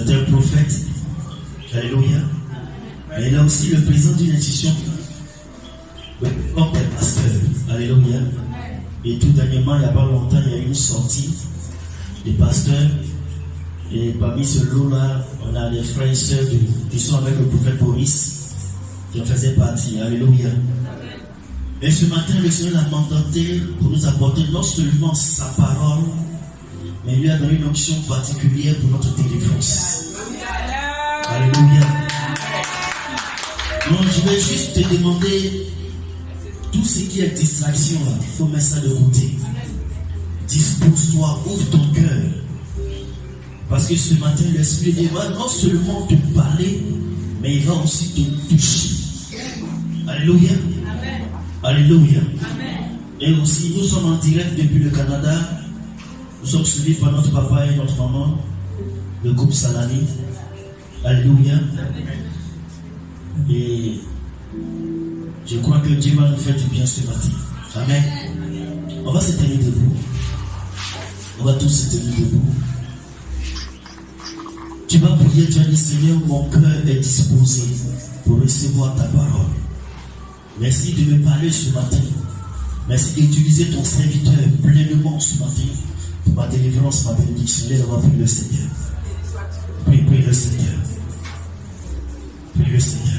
C'est un prophète. Alléluia. Mais il est aussi le président d'une institution. Comme des pasteurs. Alléluia. Et tout dernièrement, il n'y a pas longtemps, il y a eu une sortie des pasteurs. Et parmi ce lot-là, on a des frères et sœurs qui sont avec le prophète Boris, qui en faisaient partie. Alléluia. Et ce matin, le Seigneur l'a mandaté pour nous apporter non seulement sa parole, mais il lui a donné une onction particulière pour notre délivrance. Alléluia. Donc je vais juste te demander, tout ce qui est distraction là, il faut mettre ça de côté. Dispose-toi, ouvre ton cœur. Parce que ce matin, l'Esprit de Dieu va non seulement te parler, mais il va aussi te toucher. Alléluia. Amen. Alléluia. Amen. Et aussi, nous sommes en direct depuis le Canada. Nous sommes suivis par notre papa et notre maman, le groupe Salani. Alléluia. Et je crois que Dieu va nous faire du bien ce matin. Amen. On va se tenir debout. On va tous se tenir debout. Tu vas prier, tu vas dire, Seigneur, mon cœur est disposé pour recevoir ta parole. Merci de me parler ce matin. Merci d'utiliser ton serviteur pleinement ce matin pour ma délivrance, ma bénédiction. On va prier le Seigneur. Prie le Seigneur. Prie le Seigneur.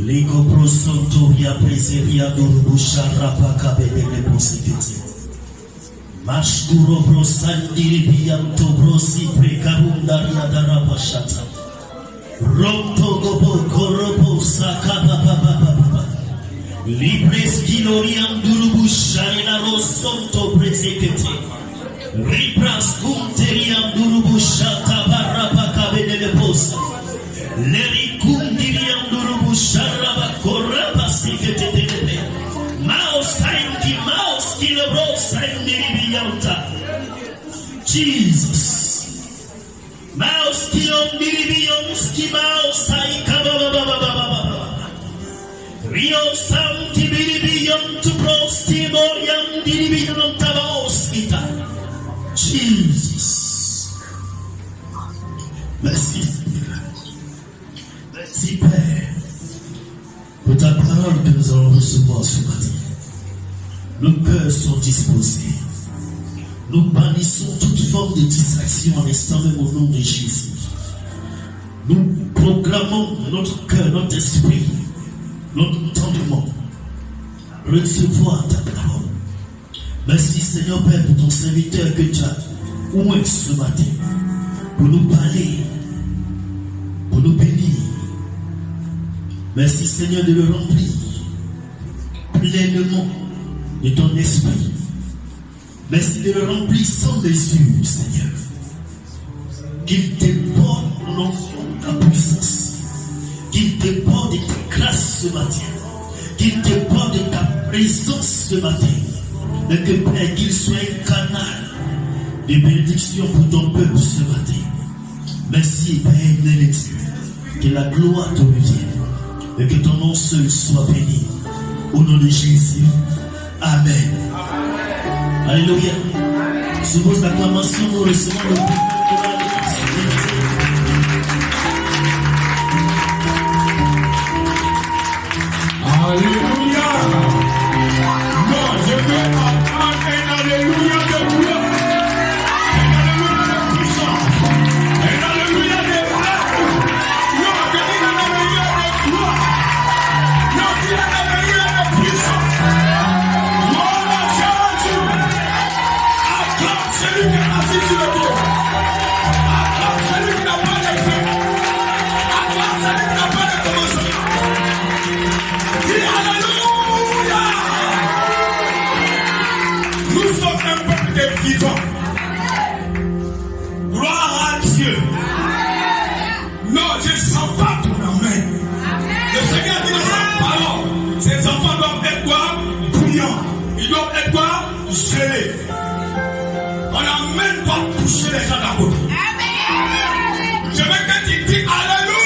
Ligo prosonto via preseria durbusha rapaka bedele prosiketi. Mashkuro prosandiri bianto prosi prekarunda riadara pashata. Ronto gobo korobo sakaba baba. Libres kiloriam durbusha ina rosonto presiketi. Ripras kunteriam durbusha tabarapaka bedele posa. Leri kundiriam durubu sharaba koraba siketete. Maos tainki maos kilobro saindiri biyanta. Jesus. Maos kilom diribiyonski maos saikababa. Rio santi biribiyontu prosti boyam diribiyonta baoskita. Jesus. Merci. Merci Père pour ta parole que nous allons recevoir ce matin. Nos cœurs sont disposés. Nous bannissons toute forme de distraction en instant même au nom de Jésus. Nous proclamons notre cœur, notre esprit, notre entendement. Recevoir ta parole. Merci Seigneur Père pour ton serviteur que tu as ouvert ce matin pour nous parler, pour nous bénir. Merci Seigneur de le remplir pleinement de ton esprit. Merci de le remplir sans mesure, Seigneur. Qu'il déborde, mon enfant, ta puissance. Qu'il déborde de ta grâce ce matin. Qu'il déborde de ta présence ce matin. Et que Père, qu'il soit un canal de bénédiction pour ton peuple ce matin. Merci Père éternel Dieu. Que la gloire te revienne. Et que ton nom seul soit béni. Au nom de Jésus. Amen. Amen. Alléluia. Sous vos acclamations, nous recevons le prix de la Alléluia. Non, je veux entendre un alléluia de gloire. Un alléluia de puissance. Un alléluia de rêve. Non, je dis un alléluia de gloire. Non, je dis un alléluia de puissance. Gloire à Jésus. Acclame celui qui est assis sur le trône. Acclame celui qui n'a pas de fin. Acclame celui qui n'a pas de commencement. Dis alléluia. Nous sommes un peuple de vivants. Gloire à Dieu. Non, je ne sens pas ton amen. Le Seigneur dit dans sa parole, ces enfants doivent être quoi? Bouillants. Ils doivent être quoi? Gelés. On n'a même pas touché les gens d'à côté. Je veux que tu dis alléluia.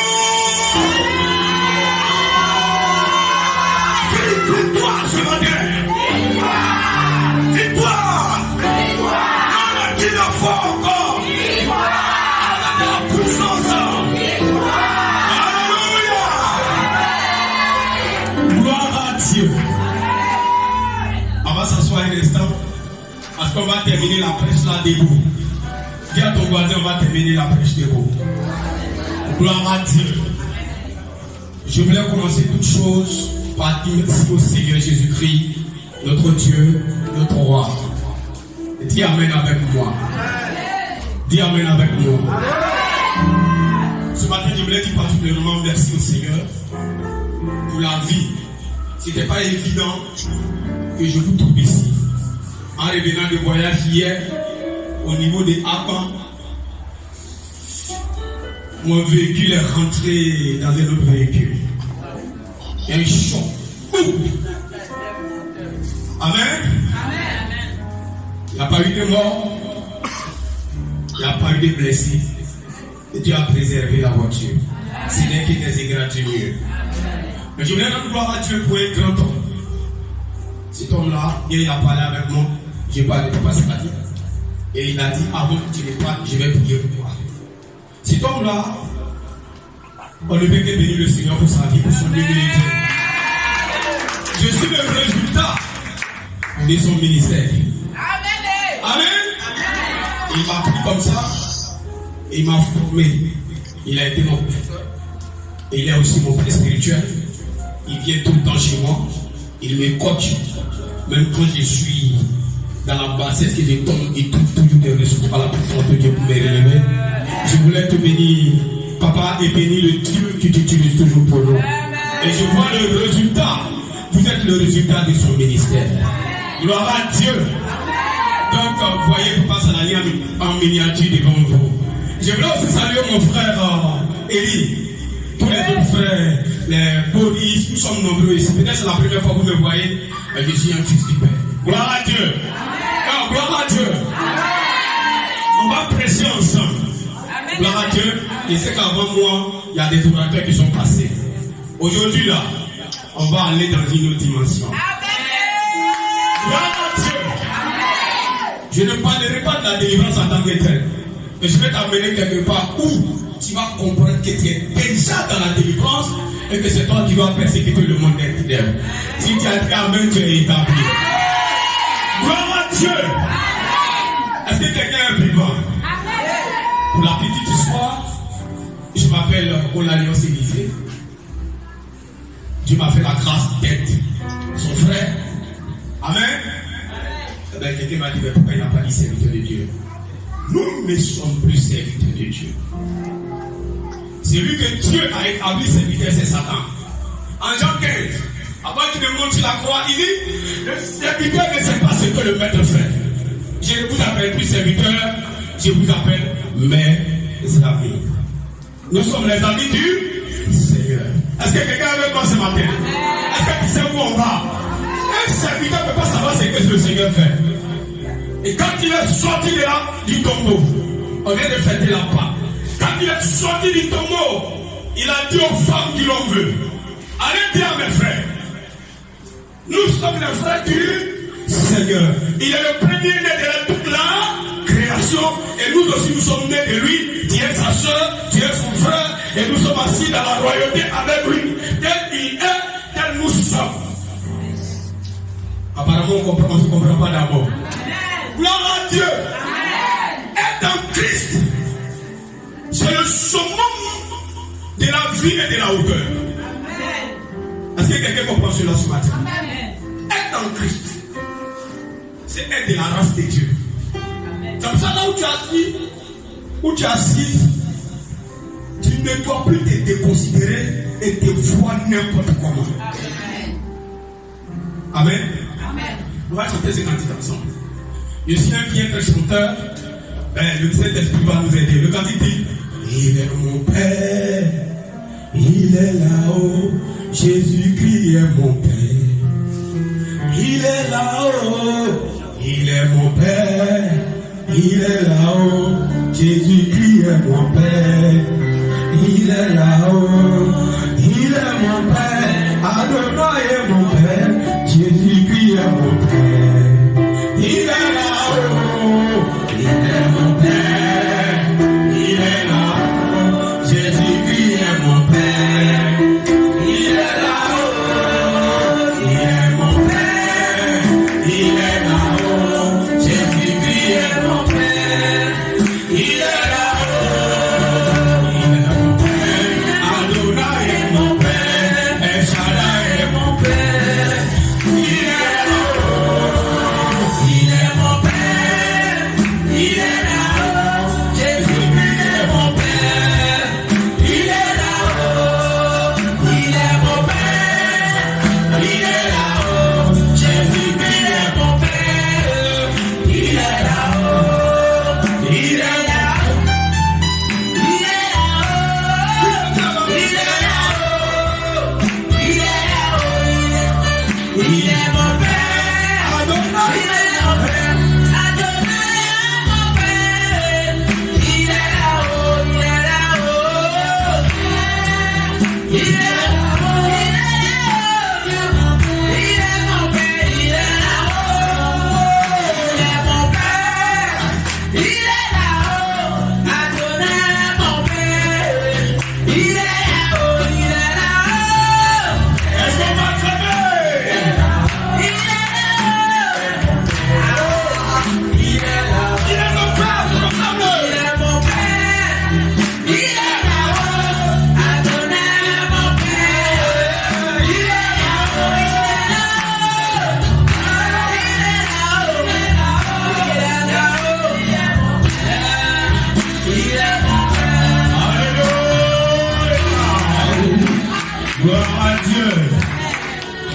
Crie victoire ce matin. Parce qu'on va terminer la prêche là debout. Dis à ton voisin, on va terminer la prêche debout. Gloire à Dieu. Je voulais commencer toute chose par dire merci au Seigneur Jésus-Christ, notre Dieu, notre roi. Dis Amen avec moi. Dis Amen avec moi. Ce matin, je voulais dire particulièrement merci au Seigneur pour la vie. Ce n'était pas évident que je vous trouve ici. En revenant de voyage hier, au niveau des Apan, mon véhicule est rentré dans un autre véhicule. Il y a un choc. Amen. Il n'y a pas eu de mort. Il n'y a pas eu de blessés. Et Dieu a préservé la voiture. Ce n'est que des égratignures. Mais je voulais rendre gloire à Dieu pour un grand homme. Cet homme-là, il a parlé avec moi. J'ai parlé de Papa Sabati. Et il a dit, avant que tu ne parles, je vais prier pour toi. Cet homme-là, on ne peut que bénir le Seigneur pour sa vie, pour son humilité. Je suis le résultat de son ministère. Amen. Amen. Il m'a pris comme ça. Il m'a formé. Il a été mon père. Il est aussi mon père spirituel. Il vient tout le temps chez moi. Il me coach. Même quand je suis dans la bassesse que je tombe, il trouve toujours des ressources à la puissance de Dieu pour me relever. Je voulais te bénir, papa, et bénir le Dieu qui t'utilise toujours pour nous. Et je vois le résultat. Vous êtes le résultat de son ministère. Gloire à Dieu. Donc, vous voyez Papa Salani en miniature devant vous. Je voulais aussi saluer mon frère Eli. Tous les autres frères, les Boris, nous sommes nombreux ici. Peut-être c'est la première fois que vous me voyez. Je suis un fils du Père. Gloire à Dieu. Non, gloire à Dieu. On va prêcher ensemble. Gloire à Dieu. Je sais qu'avant moi, il y a des orateurs qui sont passés. Aujourd'hui, là, on va aller dans une autre dimension. Gloire à Dieu. Je ne parlerai pas de la délivrance en tant que telle. Mais je vais t'amener quelque part où tu vas comprendre que tu es déjà dans la délivrance et que c'est toi qui vas persécuter le monde intérieur. Si tu as dit Amen, tu es établi. Gloire à Dieu. Est-ce que quelqu'un est vivant? Pour la petite histoire, je m'appelle Olalios Élisée. Dieu m'a fait la grâce d'être son frère. Amen. Eh bien, quelqu'un m'a dit, mais pourquoi il n'a pas dit serviteur de Dieu? Nous ne sommes plus serviteurs de Dieu. Celui que Dieu a établi serviteur, c'est Satan. En Jean 15, avant qu'il ne monte sur la croix, il dit, le serviteur ne sait pas ce que le maître fait. Je ne vous appelle plus serviteur, je vous appelle mes amis. Nous sommes les amis du Seigneur. Est-ce que quelqu'un est avec moi ce matin? Est-ce que tu sais où on va? Un serviteur ne peut pas savoir ce que le Seigneur fait. Et quand il est sorti de là, du tombeau, on vient de fêter la Pâque. Quand il est sorti du tombeau, il a dit aux femmes qui l'ont vu, allez dire à mes frères, nous sommes les frères du Seigneur. Il est le premier né de toute la création. Et nous aussi nous sommes nés de lui. Dieu est sa soeur, Dieu est son frère. Et nous sommes assis dans la royauté avec lui. Tel il est, tel nous sommes. Apparemment on ne comprend pas d'abord. Gloire à Dieu. Être en Christ, c'est le summum de la vie et de la hauteur. Est-ce que quelqu'un comprend cela ce matin? Être en Christ, c'est être de la race de Dieu. C'est pour ça là où tu es assis, tu ne dois plus te déconsidérer et te voir n'importe comment. Amen. On va chanter ces cantiques ensemble. Je suis un bien très chanteur. Le Saint-Esprit va nous aider. Le cantique dit, il est mon Père, il est là-haut, Jésus-Christ est mon Père. Il est là-haut, il est mon Père, il est là-haut, Jésus-Christ est mon Père. Il est là-haut, il est mon Père, Adonai est mon Père, Jésus-Christ est mon Père. Il est là-haut, il est mon Père, il est là-haut, Jésus-Christ est mon Père. Il est là-haut, il est mon Père, il est là-haut, Jésus-Christ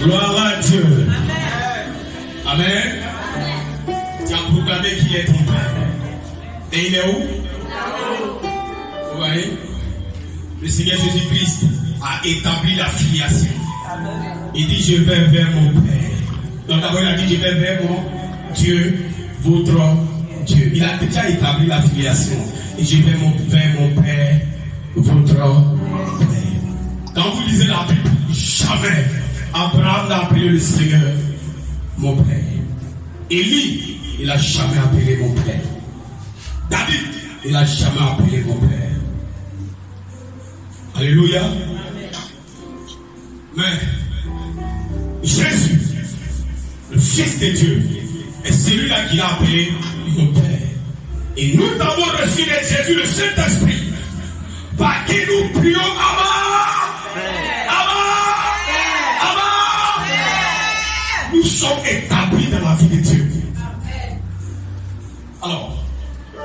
Gloire à Dieu. Amen. Tu as proclamé qu'il est ton Père. Et il est où? Vous voyez? Le Seigneur Jésus-Christ a établi la filiation. Il dit je vais vers mon Père. Donc d'abord il a dit je vais vers mon Dieu, votre Dieu. Il a déjà établi la filiation. Et je vais vers mon Père, votre Père. Quand vous lisez la Bible, jamais Abraham n'a appelé le Seigneur mon Père. Élie, il n'a jamais appelé mon Père. David, il n'a jamais appelé mon Père. Alléluia. Mais Jésus, le Fils de Dieu, est celui-là qui l'a appelé mon Père. Et nous avons reçu de Jésus le Saint-Esprit, par qui nous prions Abba. Abba. Nous sommes établis dans la vie de Dieu. Alors,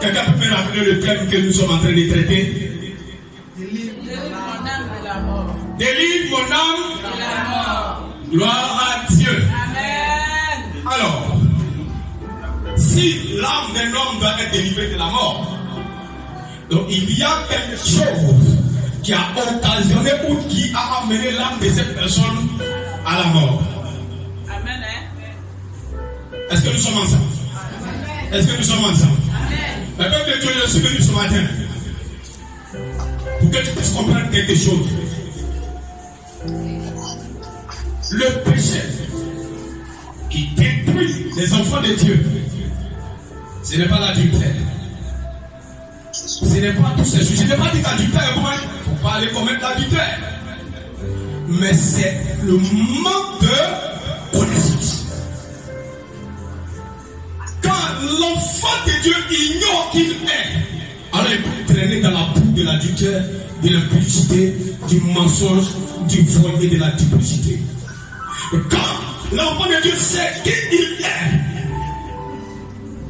quelqu'un peut me rappeler le thème que nous sommes en train de traiter? Délivre mon âme de la mort. Gloire à Dieu. Amen. Alors, si l'âme d'un homme doit être délivrée de la mort, donc il y a quelque chose qui a occasionné ou qui a amené l'âme de cette personne à la mort. Amen. Est-ce que nous sommes ensemble? Est-ce que nous sommes ensemble? Le peuple de Dieu, je suis venu ce matin pour que tu puisses comprendre quelque chose. Le péché qui détruit les enfants de Dieu, ce n'est pas l'adultère. Ce n'est pas tout ce sujet. Je n'ai pas dit qu'adultère est bon. Il ne faut pas aller commettre l'adultère. Mais c'est le manque de connaissance. Quand l'enfant de Dieu ignore qu'il est, alors il peut traîner dans la boue de l'adultère, de l'impudicité, du mensonge, du vol et de la duplicité. Quand l'enfant de Dieu sait qui il est,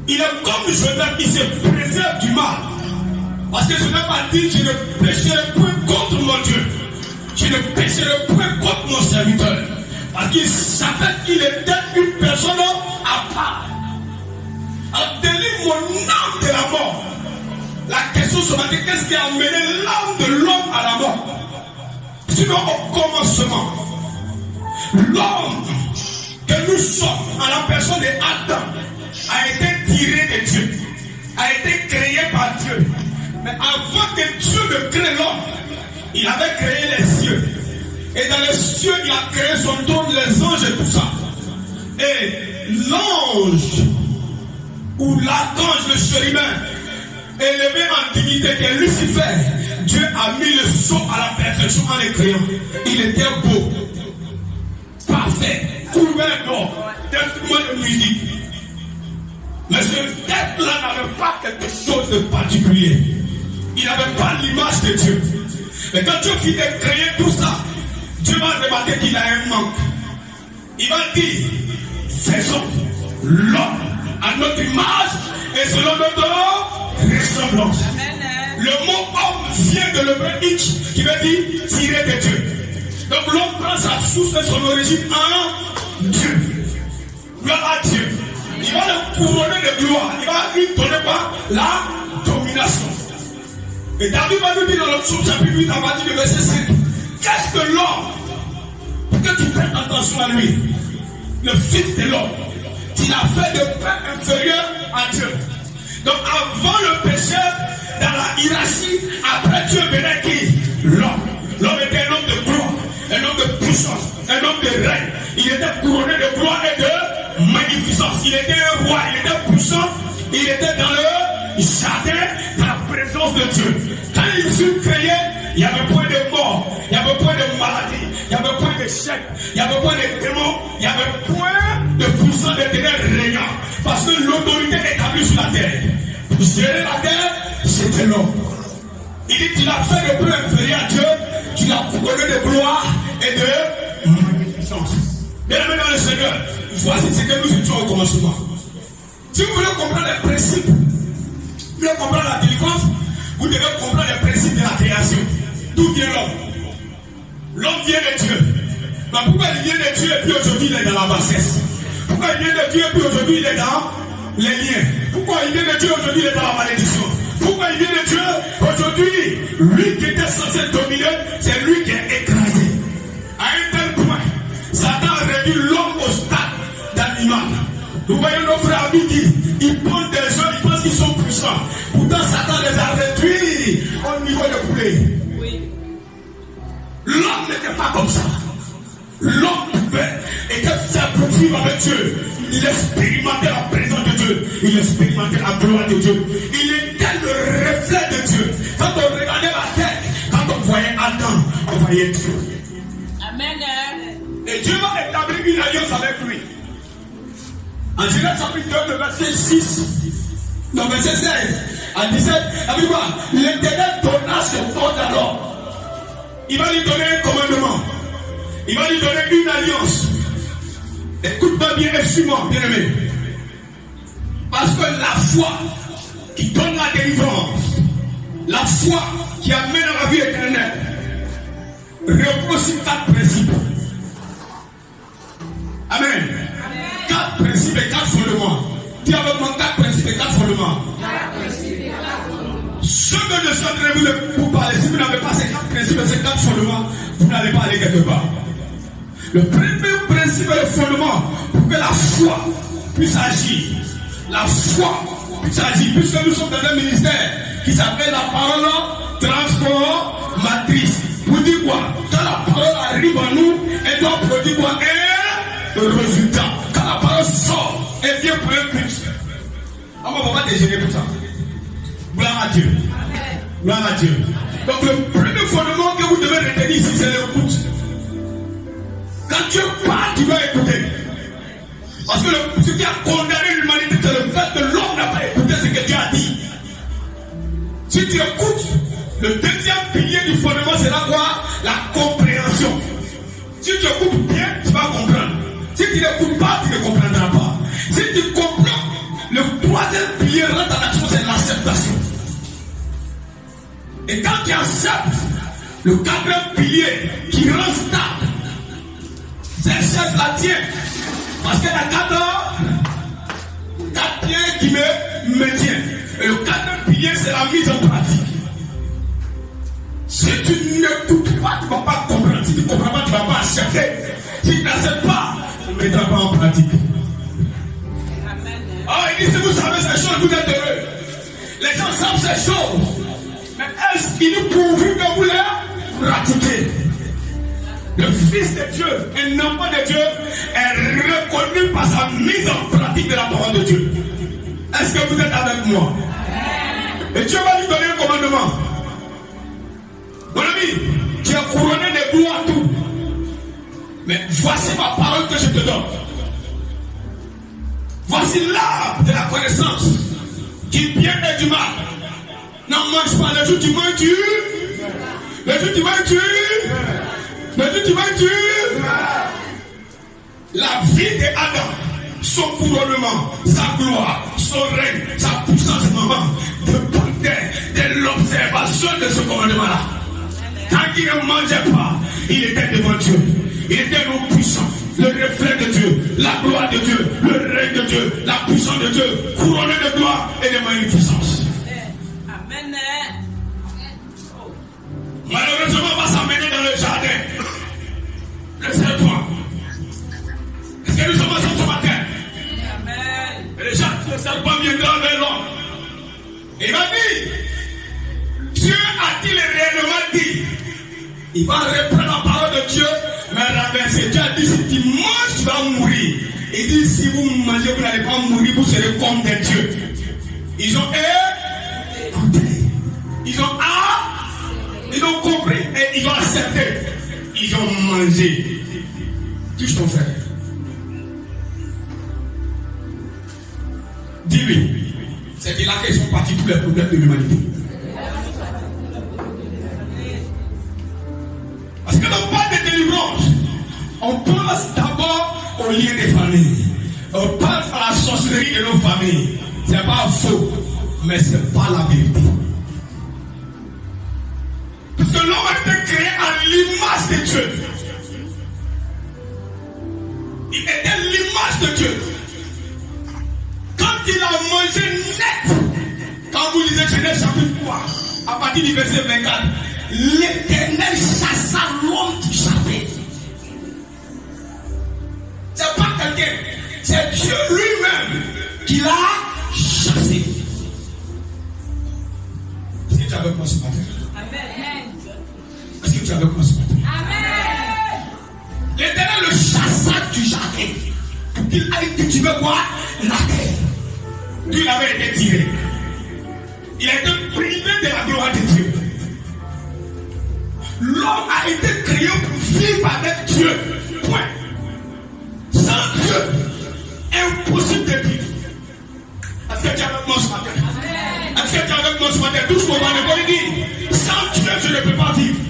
il est comme Joseph, il se préserve du mal. Parce que je n'ai pas dit je ne pécherai point contre mon Dieu. Je ne pécherai point contre mon serviteur. Parce qu'il savait qu'il était une personne à part. Alors délivre mon âme de la mort. La question ce matin, qu'est-ce qui a amené l'âme de l'homme à la mort? Sinon au commencement, l'homme que nous sommes à la personne d'Adam a été tiré de Dieu, a été créé par Dieu. Mais avant que Dieu ne crée l'homme, il avait créé les cieux. Et dans les cieux, il a créé son trône, les anges et tout ça. Et l'ange, ou l'archange, le chérubin, élevé en dignité que Lucifer, Dieu a mis le sceau à la perfection en le créant. Il était beau, parfait, couvert d'or, d'instruments de musique. Mais ce tête-là n'avait pas quelque chose de particulier. Il n'avait pas l'image de Dieu. Mais quand Dieu finit de créer tout ça, Dieu va remarquer qu'il a un manque. Il va dire, faisons l'homme à notre image et selon notre ressemblance. Le mot homme vient de l'hébreu ich, qui veut dire tiré de Dieu. Donc l'homme prend sa source et son origine en Dieu. Gloire à Dieu. Il va le couronner de gloire. Il va lui donner quoi? La domination. Et David va nous dire dans le psaume chapitre 8 à partir du verset 5. Qu'est-ce que l'homme? Pour que tu prêtes attention à lui. Le fils de l'homme. Il a fait de père inférieur à Dieu. Donc avant le péché, dans la hiérarchie, après Dieu venait qui? L'homme. L'homme était un homme de gloire, un homme de puissance, un homme de règne. Il était couronné de gloire et de magnificence. Il était un roi, il était puissant, il était dans le jardin, dans la présence de Dieu. Quand il fut créé, il n'y avait point de mort, il n'y avait point de maladie, il n'y avait point d'échec, il n'y avait point de démons, il n'y avait point de puissance de ténèbres régnant. Parce que l'autorité établie sur la terre, pour gérer la terre, c'était l'homme. Il dit qu'il a fait le peu inférieur à Dieu, qu'il a couronné de gloire et de magnificence. Bien-aimés dans le Seigneur, voici ce que nous étions au commencement. Si vous voulez comprendre les principes, vous voulez comprendre la délivrance, vous devez comprendre les principes de la création. D'où vient l'homme? L'homme vient de Dieu. Mais pourquoi il vient de Dieu et puis aujourd'hui il est dans la bassesse? Pourquoi il vient de Dieu et puis aujourd'hui il est dans les liens? Pourquoi il vient de Dieu aujourd'hui il est dans la malédiction? Pourquoi il vient de Dieu aujourd'hui? Lui qui était censé dominer, c'est lui qui est écrasé. À un tel point, Satan a réduit l'homme au stade d'animal. Nous voyons nos frères amis qui ils prennent des gens, ils pensent qu'ils sont puissants. Pourtant Satan les a réduits au niveau de poulet. Oui. L'homme n'était pas comme ça. L'homme était fait pour vivre avec Dieu. Il expérimentait la présence de Dieu. Il expérimentait la gloire de Dieu. Il était le reflet de Dieu. Quand on regardait la terre, quand on voyait Adam, on voyait Dieu. Amen. Et Dieu va établir une alliance avec lui. En Genèse chapitre 2, le verset 6, non, verset 16 à 17, l'Éternel donna son ordre alors. Il va lui donner un commandement. Il va lui donner une alliance. Écoute-moi bien, suis-moi, bien aimé. Parce que la foi qui donne la délivrance, la foi qui amène à la vie éternelle, repose sur 4 principes. Amen. 4 principes et 4 fondements. Dis avec moi 4 principes et 4 fondements. Ce que je suis en train de vous parler, si vous n'avez pas ces 4 principes et ces 4 fondements, vous n'allez pas aller quelque part. Le premier principe et le fondement pour que la foi puisse agir. La foi puisse agir, puisque nous sommes dans un ministère qui s'appelle la parole transformatrice. Vous dites quoi? Quand la parole arrive à nous, elle doit produire quoi? Un résultat. Quand la parole sort, elle vient pour un but. On ne va pas déjeuner pour ça. Gloire à Dieu. Gloire à Dieu. Donc le premier fondement que vous devez retenir ici, c'est l'écoute. Quand Dieu parle, tu dois écouter. Parce que ce qui a condamné l'humanité, c'est le fait que l'homme n'a pas écouté ce que Dieu a dit. Si tu écoutes, le deuxième pilier du fondement, c'est là quoi? La compréhension. Si tu écoutes bien, tu vas comprendre. Si tu n'écoutes pas, tu ne comprendras pas. Si tu comprends, le troisième pilier rentre en action, c'est l'acceptation. Et quand tu acceptes, le quatrième pilier qui rend stable, cette chaise la tient. Parce qu'il y a 4 pieds qui me tiennent. Et le quatrième pilier, c'est la mise en pratique. Si tu n'écoutes pas, tu ne vas pas comprendre. Si tu ne comprends pas, tu ne vas pas accepter. Si tu n'acceptes pas, tu ne mettras pas en pratique. Oh, il dit, si vous savez ces choses, vous êtes heureux. Les gens savent ces choses. Mais est-ce qu'il est pourvu que vous les pratiquez? Le Fils de Dieu, un enfant de Dieu, est reconnu par sa mise en pratique de la parole de Dieu. Est-ce que vous êtes avec moi? Et Dieu va lui donner un commandement. Mon ami, tu es couronné de gloire tout. Mais voici ma parole que je te donne. Voici l'arbre de la connaissance qui bien et du mal. N'en mange pas. Le jour tu manges, tu. Le jour tu manges, tu. Le jour tu manges, tu. La vie d'Adam, son couronnement, sa gloire, son règne, sa puissance, maman, dépendait de l'observation de ce commandement-là. Quand il ne mangeait pas, il était devant Dieu. Il était l'homme puissant, le reflet de Dieu, la gloire de Dieu, le règne de Dieu, la puissance de Dieu, couronné de gloire et de magnificence. Amen. Malheureusement, on va s'amener dans le jardin. Le serpent. Est-ce que nous sommes ensemble ce matin? Amen. Et le serpent viendra vers l'homme. Il va dire, Dieu a-t-il réellement dit? Il va reprendre la parole de Dieu, mais renverser. Dieu a dit, si tu manges, tu vas mourir. Il dit, si vous mangez, vous n'allez pas mourir, vous serez comme des dieux. Ils ont écouté. Ils ont compris et ils ont accepté. Ils ont mangé. Touche ton frère. Dis-lui. C'est de là qu'ils sont partis tous les problèmes de l'humanité. Parce que dans pas de délivrance, on pense d'abord au lien des familles. On pense à la sorcellerie de nos familles. C'est pas faux, mais c'est pas la vérité. Parce que l'homme a été créé à l'image de Dieu. Il était l'image de Dieu. Quand il a mangé net, quand vous lisez Genèse chapitre 3, à partir du verset 24, l'Éternel chassa l'homme du jardin. C'est pas quelqu'un, c'est Dieu lui-même qui l'a chassé. Est-ce que tu es avec moi ce matin? Amen. Est-ce que tu es avec moi ce matin? Amen. L'Éternel le chassa du jardin pour qu'il aille cultiver quoi? La terre. D'où il avait été tiré. Il a été privé de la gloire de Dieu. L'homme a été créé pour vivre avec Dieu. Point. Sans Dieu, impossible de vivre. Est-ce que tu es avec moi ce matin? Est-ce que tu es avec moi ce matin? Touche mon bras de dit, sans Dieu, je ne peux pas vivre.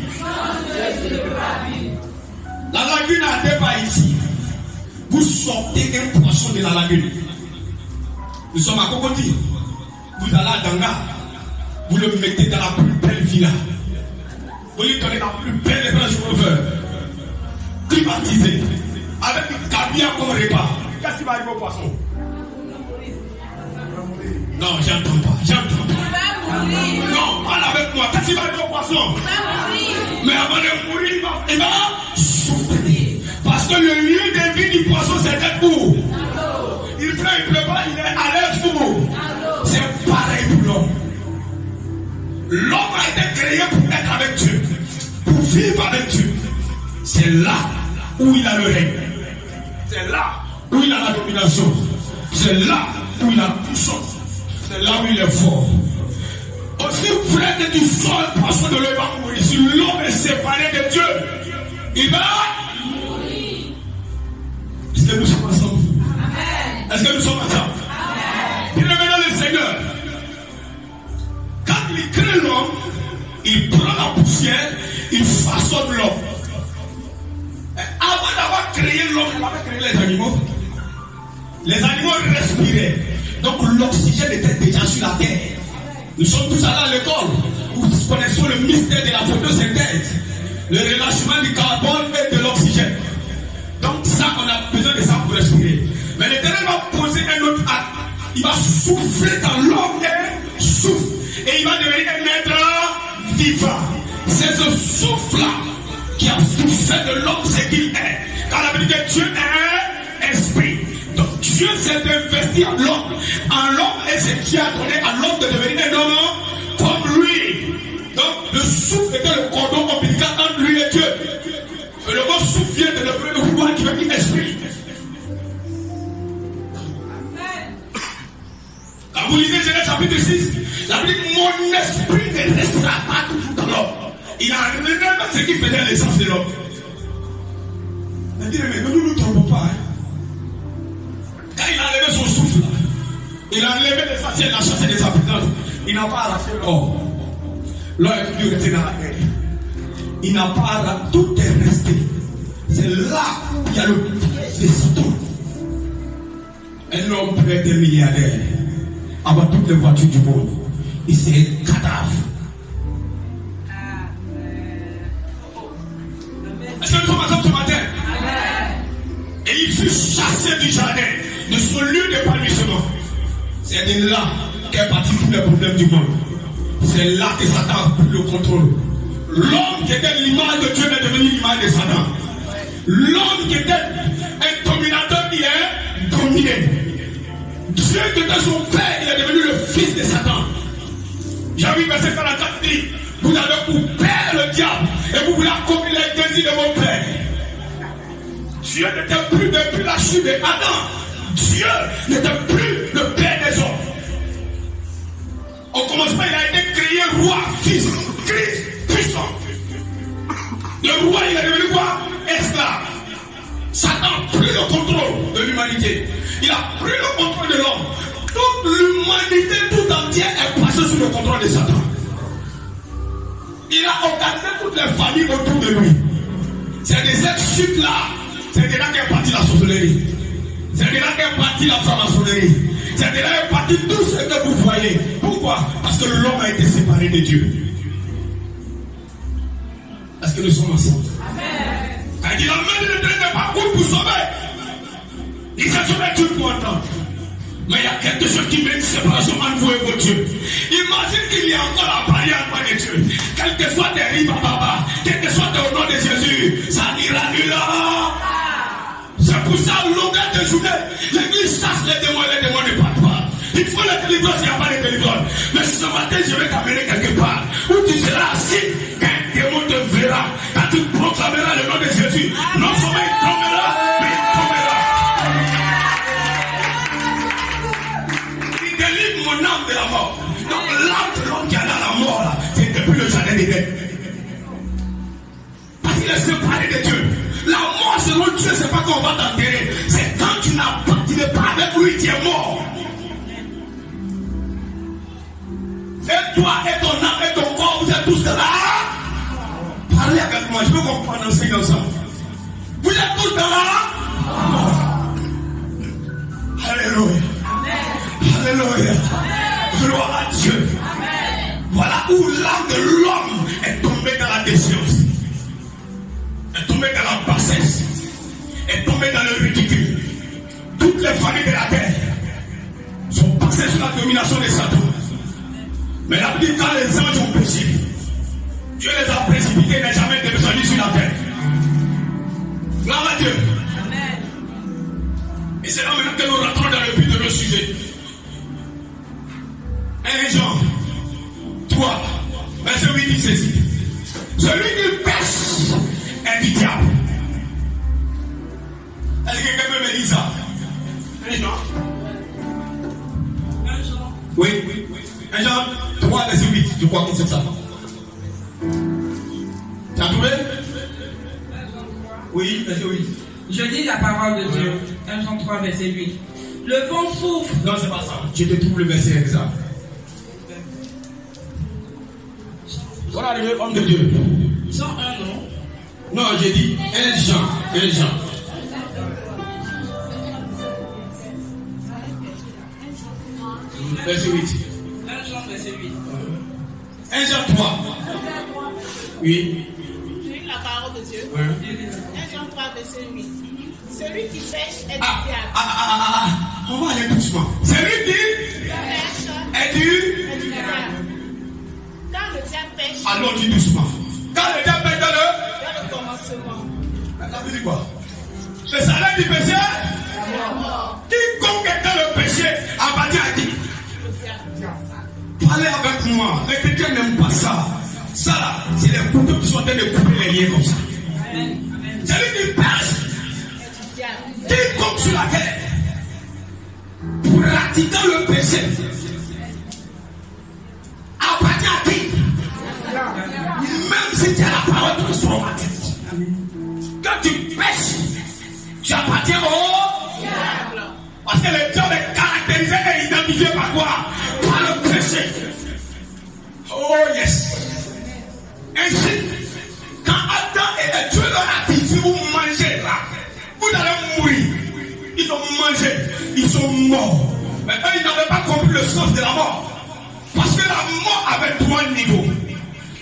La lagune n'a pas ici. Vous sortez un poisson de la lagune. Nous sommes à Cocody. Vous allez à Danga. Vous le mettez dans la plus belle villa. Vous lui donnez la plus belle Range Rover. Climatisée. Avec un caviar comme repas. Qu'est-ce qui va arriver au poisson? Non, j'entends pas. J'entends pas. Non, parle avec moi. Qu'est-ce qui va arriver au poisson? Mais avant de mourir, il va souffrir. Parce que le lieu de vie du poisson, c'était où? Il fait, il pleut pas, il est à l'aise où? C'est pareil pour l'homme. L'homme a été créé pour être avec Dieu, pour vivre avec Dieu. C'est là où il a le règne. C'est là où il a la domination. C'est là où il a la puissance. C'est là où il est fort. Aussi vrai que tu sors le poisson de l'eau, il va mourir. Si l'homme est séparé de Dieu, il va mourir. Est-ce que nous sommes ensemble? Amen. Est-ce que nous sommes ensemble? Bien aimé dans le Seigneur. Quand il crée l'homme, il prend la poussière, il façonne l'homme. Avant d'avoir créé l'homme, il avait créé les animaux. Les animaux respiraient. Donc l'oxygène était déjà sur la terre. Nous sommes tous allés à l'école. Nous connaissons le mystère de la photosynthèse. Le relâchement du carbone et de l'oxygène. Donc ça, on a besoin de ça pour respirer. Mais l'Éternel va poser un autre acte. Il va souffler dans l'homme et souffle. Et il va devenir un être vivant. C'est ce souffle-là qui a fait de l'homme ce qu'il est. Car la Bible dit que Dieu est un esprit. Donc Dieu s'est investi en l'homme. En l'homme et c'est Dieu a donné à l'homme de devenir un homme comme lui. Donc le souffle était le cordon ombilical entre lui et Dieu. Et le mot souffle vient de l'hébreu de pouvoir qui veut dire esprit. Quand vous lisez Genèse chapitre 6, la Bible dit mon esprit ne restera pas toujours dans l'homme. Il a révélé ce qui faisait l'essence de l'homme. Mais nous ne nous trompons pas. Quand il a enlevé son souffle, il a enlevé les faciès, il a chassé des habitants. Il n'a pas arraché l'or. L'or est toujours resté dans la terre. Il n'a pas arraché, tout est resté. C'est là qu'il y a le piège de Satan. Un homme peut être milliardaire, avoir toutes les voitures du monde. Il serait cadavre. Est-ce que nous sommes ensemble ce matin? Et il fut chassé du jardin, de son lieu d'épanouissement. C'est de là qu'est parti tous les problèmes du monde. C'est là que Satan a pris le contrôle. L'homme qui était l'image de Dieu est devenu l'image de Satan. L'homme qui était un dominateur, il est dominé. Dieu qui était son père, il est devenu le fils de Satan. J'ai vu verset 44 dit, vous avez pour père le diable et vous voulez accomplir les désirs de mon père. Dieu n'était plus depuis la chute d'Adam. Dieu n'était plus le père des hommes. Au commencement, il a été créé roi, fils, Christ, puissant. Le roi, il est devenu quoi? Esclave. Satan a pris le contrôle de l'humanité. Il a pris le contrôle de l'homme. Toute l'humanité tout entière est passée sous le contrôle de Satan. Il a organisé toutes les familles autour de lui. C'est de cette chute-là, c'est de là qu'est partie la sorcellerie. C'est de là qu'est partie la franc-maçonnerie. C'est de là qu'est parti tout ce que vous voyez. Pourquoi? Parce que l'homme a été séparé de Dieu. Est-ce que nous sommes ensemble? Amen. Quand il dit la main de l'Éternel n'est pas courte pour sauver, Il s'est sauvé tout pour entendre. Mais il y a quelque chose qui met une séparation entre vous et votre Dieu. Imagine qu'il y a encore la barrière entre les dieux. Quel que soit tes rimes, papa, quel que soit au nom de Jésus, ça n'ira nulle part. C'est pour ça, longueur de journée, l'église chasse les démons ne partent pas. Il faut la délivrance, il n'y a pas de délivrance. Mais ce matin, je vais t'amener quelque part où tu seras assis, quand un démon te verra, quand tu proclameras le nom de Jésus. Non seulement il tombera, mais il tombera. Il délivre mon âme de la mort. Donc l'âme de l'homme qui a dans la mort, là, c'est depuis le jardin d'Éden. Parce qu'il est séparé de Dieu. La mort selon Dieu, c'est pas qu'on va t'enterrer. C'est quand tu n'es pas avec lui, tu es mort. Et toi, et ton âme, et ton corps, vous êtes tous là. Parlez avec moi, je veux qu'on prenne ensemble ensemble. Vous êtes tous là. Alléluia. Alléluia. Gloire à Dieu. Voilà où l'âme de l'homme est tombée dans la défiance. Est tombée dans la bassesse. Est tombée dans le ridicule. Toutes les familles de la terre sont passées sous la domination de Satan. Mais la Bible dit quand les anges ont péché, Dieu les a précipités et n'a jamais descendu sur la terre. Gloire à Dieu. Amen. Et c'est là maintenant que nous rentrons dans le but de nos sujets. 1 Jean 3, verset 8 dit ceci. Celui qui pêche est du diable. Est-ce que quelqu'un peut me dire ça? 1 Jean. Oui. 1 Jean 3, verset 8. Je crois que c'est ça. Tu as trouvé? Oui, verset 8. Je dis la parole de Dieu. 1 Jean 3, verset 8. Le vent souffle. Non, c'est pas ça. Je te trouve le verset exact. Voilà le homme de Dieu. 101, non? Non, j'ai dit 1 Jean. 1 Jean. Verset 8. 1 Jean, verset 8. 1 Jean 3. Oui. Je lis la parole de Dieu. Oui. 1 Jean 3, verset 8. Celui qui pêche est du diable. On va aller doucement. Celui qui Pêche est du diable. Quand le diable pêche, allons dis doucement. Quand le diable pêche dans le commencement. ça veut dire quoi? Le salaire du péché. Quiconque est dans le péché appartient à qui? Parlez avec moi. Les chrétiens n'aiment pas ça. Ça là, c'est les couteaux qui sont en train de couper les liens comme ça. Celui qui pêche, quiconque sur la terre, pratiquant le péché, appartient à qui? Même si tu as la parole transformatrice. Quand tu pêches, tu appartiens au diable. Parce que le diable est caractérisé et identifié par quoi? Par le péché. Oh yes. Ainsi, quand Adam et Dieu leur a dit, si vous mangez là, vous allez mourir. Ils ont mangé, ils sont morts. Mais eux, ils n'avaient pas compris le sens de la mort. Parce que la mort avait 3 niveaux.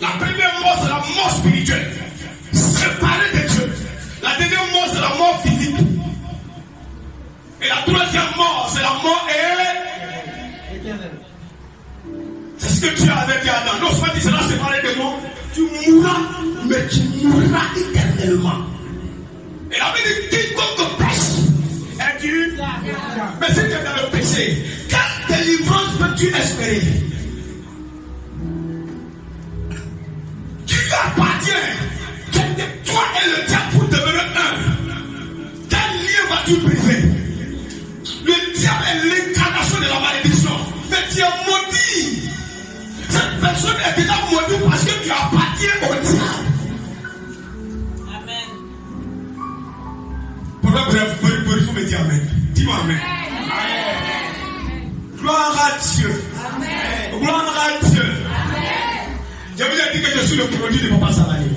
La première mort, c'est la mort spirituelle. Séparée de Dieu. La deuxième mort, c'est la mort physique. Et la troisième mort, c'est la mort éternelle. C'est ce que Dieu avait dit à Adam. Non seulement tu seras séparé de moi, tu mourras, mais tu mourras éternellement. Et la Bible dit quiconque pêche est du diable. Mais si tu es dans le péché, quelle délivrance peux-tu espérer? Tu appartiens. Toi et le diable pour devenir un. Quel lien vas-tu briser? Le diable est l'incarnation de la malédiction. Mais tu es maudit. Cette personne est déjà maudite parce que tu appartiens au diable. Amen. Pourquoi vous me dire Amen? Dis-moi Amen. Gloire à Dieu. Amen. Gloire à Dieu. Amen. Je vous ai dit que je suis le produit de Papa Salani.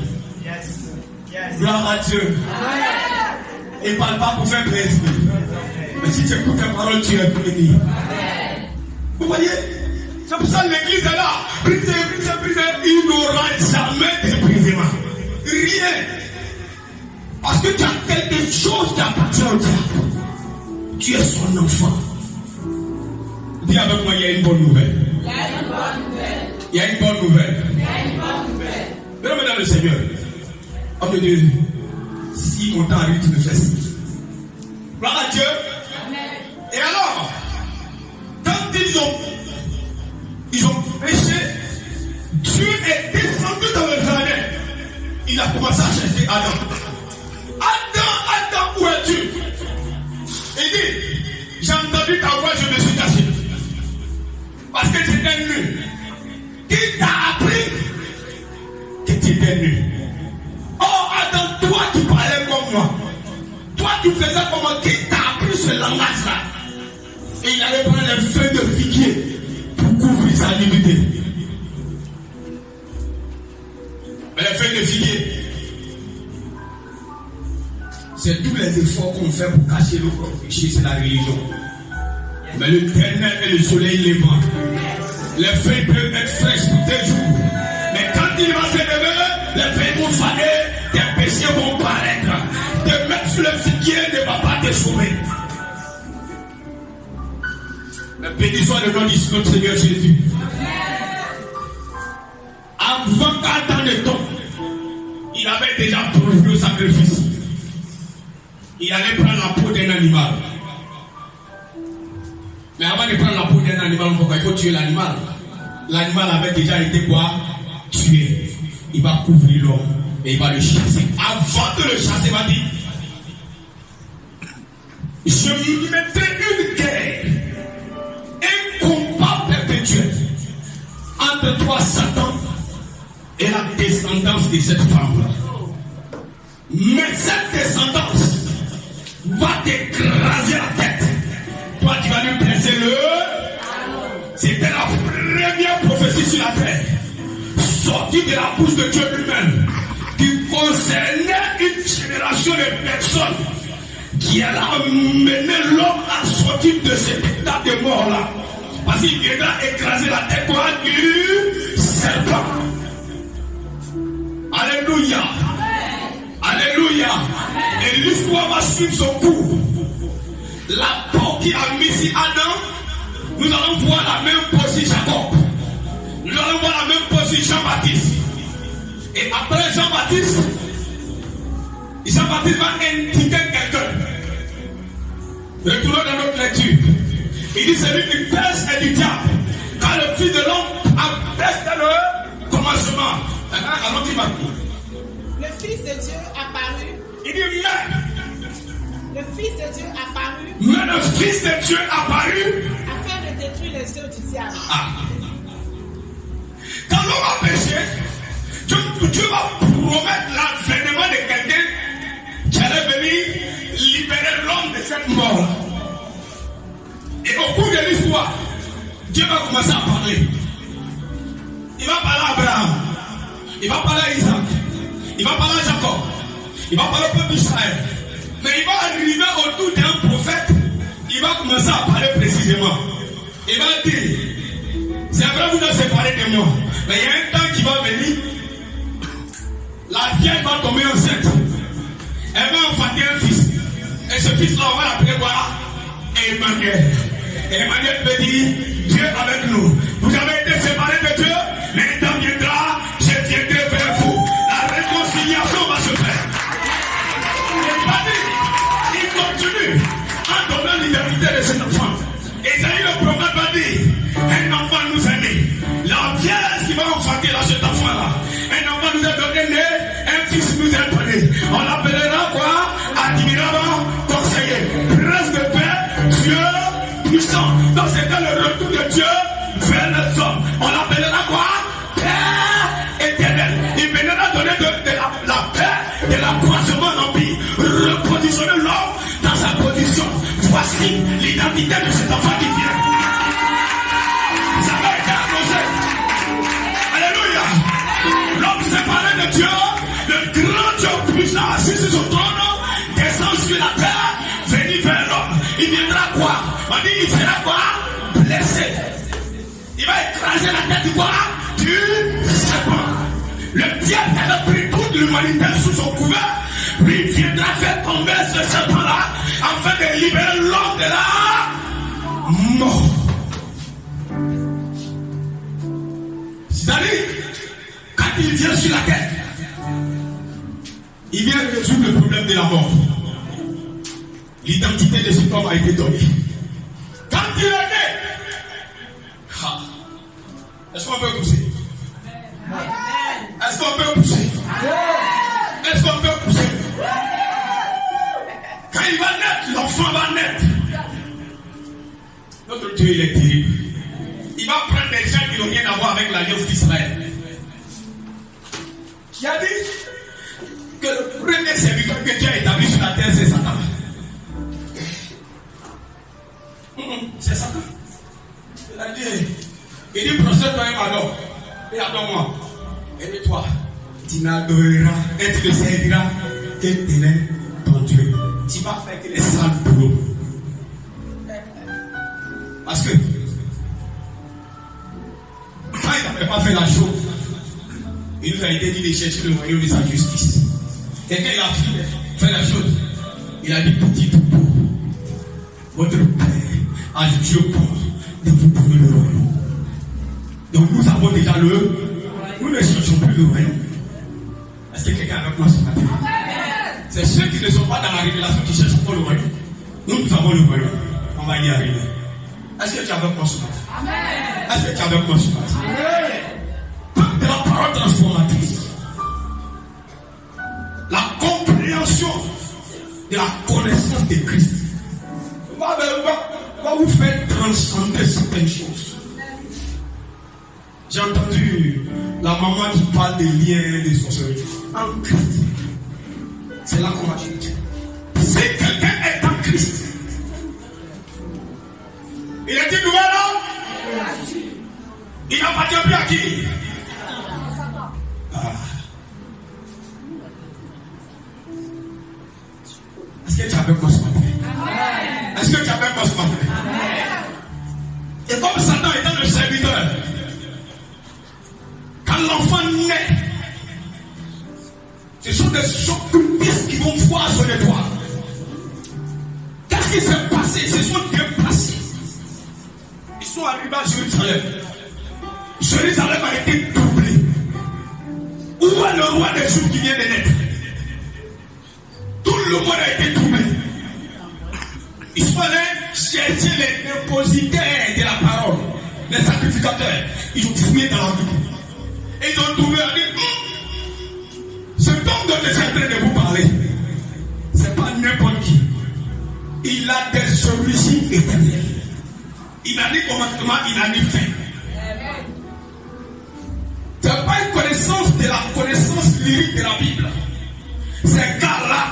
Yes. Gloire à Dieu. Amen. Il ne parle pas pour faire plaisir. Mais si tu écoutes la parole, tu es béni. Vous voyez? C'est pour ça que l'église est là. Brisez. Il n'aura jamais de brisement. Rien. Parce que tu as quelque chose qui appartient au diable. Tu es son enfant. Dis avec moi, il y a une bonne nouvelle. Il y a une bonne nouvelle. Mesdames, mesdames, le Seigneur, homme de Dieu, si mon temps arrive, tu me fais ci. Gloire à Dieu. Et alors, quand ils ont péché, Dieu est descendu dans le jardin. Il a commencé à chercher Adam. Adam, où es-tu? Il dit, j'ai entendu ta voix, je me suis caché. Parce que j'étais nu. Qui t'a appris que tu étais nu? Oh Adam, toi qui parlais comme moi, toi qui faisais comme moi, qui t'a appris ce langage-là? Et il allait prendre les feuilles de figuier pour couvrir sa nudité. Mais les feuilles de figuier, c'est tous les efforts qu'on fait pour cacher nos propres péchés, c'est la religion. Mais l'Éternel est le soleil levant. Les feuilles peuvent être fraîches pour des jours. Mais quand il va se lever, les feuilles vont faner, tes péchés vont paraître. Te mettre sur le figuier ne va pas te sauver. Mais béni soit le nom de notre Seigneur Jésus. Avant qu'Adam ne tombe, il avait déjà prouvé le sacrifice. Il allait prendre la peau d'un animal. Mais avant de prendre la peau d'un animal, pourquoi il faut tuer l'animal? L'animal avait déjà été quoi? Tué. Il va couvrir l'homme et il va le chasser. Avant de le chasser, il va dire, je mettrai une guerre, un combat perpétuel entre toi, Satan, et la descendance de cette femme-là. Mais cette descendance va t'écraser la tête. Toi, tu vas lui blesser le. C'était la première prophétie sur la terre, sortie de la bouche de Dieu lui-même, qui concernait une génération de personnes qui allait amener l'homme à sortir de cet état de mort-là. Parce qu'il viendra écraser la tête du serpent. Alléluia. Alléluia. Et l'histoire va suivre son cours. La porte qui a mis ici Adam, nous allons voir la même pose sur Jacob. Nous allons voir la même pose sur Jean-Baptiste. Et après Jean-Baptiste va indiquer quelqu'un. Retournons dans notre lecture. Il dit celui qui pèse est du diable. Quand le Fils de l'homme appelle dans le commencement. Alors tu vas dire. Le Fils de Dieu apparut. Il dit mais. Le Fils de Dieu apparut. Mais le Fils de Dieu apparut. Afin de détruire les œuvres du diable. Ah. Quand l'homme a péché, Dieu va promettre l'avènement de quelqu'un qui allait venir libérer l'homme de cette mort. Et au cours de l'histoire, Dieu va commencer à parler. Il va parler à Abraham. Il va parler à Isaac. Il va parler à Jacob. Il va parler au peuple d'Israël. Mais il va arriver autour d'un prophète. Il va commencer à parler précisément. Il va dire, c'est vrai vous nous séparez de moi. Mais il y a un temps qui va venir. La vieille va tomber enceinte. Elle va enfanter un fils. Et ce fils-là, on va l'appeler quoi? Emmanuel. Et Emmanuel peut dire, Dieu avec nous. Vous avez été séparés de Dieu, mais un temps viendra, je viendrai vers vous. La réconciliation va se faire. Il continue en donnant l'identité de cet enfant. Esaïe le prophète va dire, un enfant nous est né. La vierge qui va enfanter là, cet enfant-là. Un enfant nous est donné né, un fils nous est donné. On l'appellera quoi? Admirable conseiller. Prince de paix, Dieu puissant. Donc c'était le retour de Dieu vers les hommes. On l'appellera quoi? Père éternel. Il viendra donner de la paix, de l'accroissement en empire. Repositionner l'homme dans sa position. Voici l'identité de cet enfant qui vient. Ça va être annoncé. Alléluia. L'homme séparé de Dieu, le grand Dieu puissant assis sur son trône, descend sur la terre, venir vers l'homme. Il viendra quoi? On dit il sera quoi? Blessé. Il va écraser la tête du quoi? Du serpent. Le diable qui a pris toute l'humanité sous son couvert, lui viendra faire tomber ce serpent-là afin de libérer l'homme de la mort. C'est-à-dire, quand il vient sur la terre, il vient résoudre le problème de la mort. L'identité de cet homme a été donnée. Quand il est né, est-ce qu'on peut pousser? Est-ce qu'on peut pousser? Est-ce qu'on peut pousser? Quand il va naître, l'enfant va naître. Notre Dieu, il est terrible. Il va prendre des gens qui n'ont rien à voir avec l'alliance d'Israël. Qui a dit que le premier serviteur que Dieu a établi sur la terre, c'est Satan. C'est Satan. Il a dit, il dit, procède-toi un ballon. Et adore-moi. Et toi, tu m'adoreras et tu me serviras qu'Éternel, ton Dieu. Tu vas faire que les sales boulots. Parce que quand il n'avait pas fait la chose, il nous a été dit de chercher le royaume de sa justice. Et quand il a fait la chose, il a dit petit troupeau, votre Père a jugé au corps de vous donner le royaume. Donc nous avons déjà nous ne cherchons plus le royaume. Est-ce que quelqu'un est avec moi ce matin? C'est ceux qui ne sont pas dans la révélation qui cherchent pas le royaume. Nous avons le royaume. On va y arriver. Est-ce que tu es avec moi ce matin? Est-ce que tu es avec moi ce matin? De la parole transformatrice. La compréhension de la connaissance de Christ va vous faire transcender certaines choses. J'ai entendu la maman qui parle des liens de sorcellerie en Christ. C'est là qu'on va chuter. Si quelqu'un est en Christ, il a dit nouvel homme, il n'appartient plus à qui? Est-ce que tu as avec moi ce matin? Est-ce que tu as avec moi ce matin? Et comme Satan étant le serviteur, quand l'enfant naît, ce sont des occultistes qui vont voir sur les toits. Qu'est-ce qui s'est passé? Ils se sont déplacés. Ils sont arrivés à Jérusalem. Jérusalem a été doublé. Où est le roi des Juifs qui vient de naître? Tout le monde a été doublé. Ils sont allés chercher les dépositaires de la parole, les sacrificateurs. Ils ont fouillé dans la Bible. Et ils ont trouvé à dire, ce homme dont je suis en train de vous parler, c'est pas n'importe qui. Il a des origines éternelles. Il a ni commencement, il a ni fin. Ce n'est pas une connaissance de la connaissance lyrique de la Bible. Ces gars-là,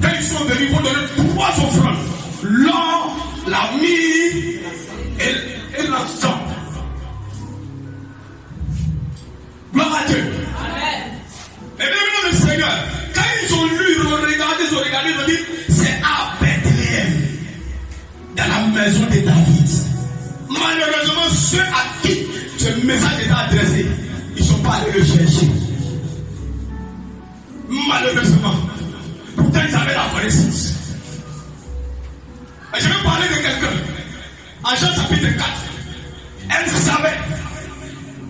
quand ils sont venus, ils vont donner 3 offrandes. L'or, la myrrhe et l'encens. Gloire à Dieu. Amen. Et bien le Seigneur, quand ils ont lu, ils ont regardé, ils ont dit, c'est à Bethléem, dans la maison de David. Malheureusement, ceux à qui ce message est adressé, ils ne sont pas allés le chercher. Malheureusement. Pourtant, ils avaient la connaissance. Et je vais parler de quelqu'un. En Jean chapitre 4, elle savait.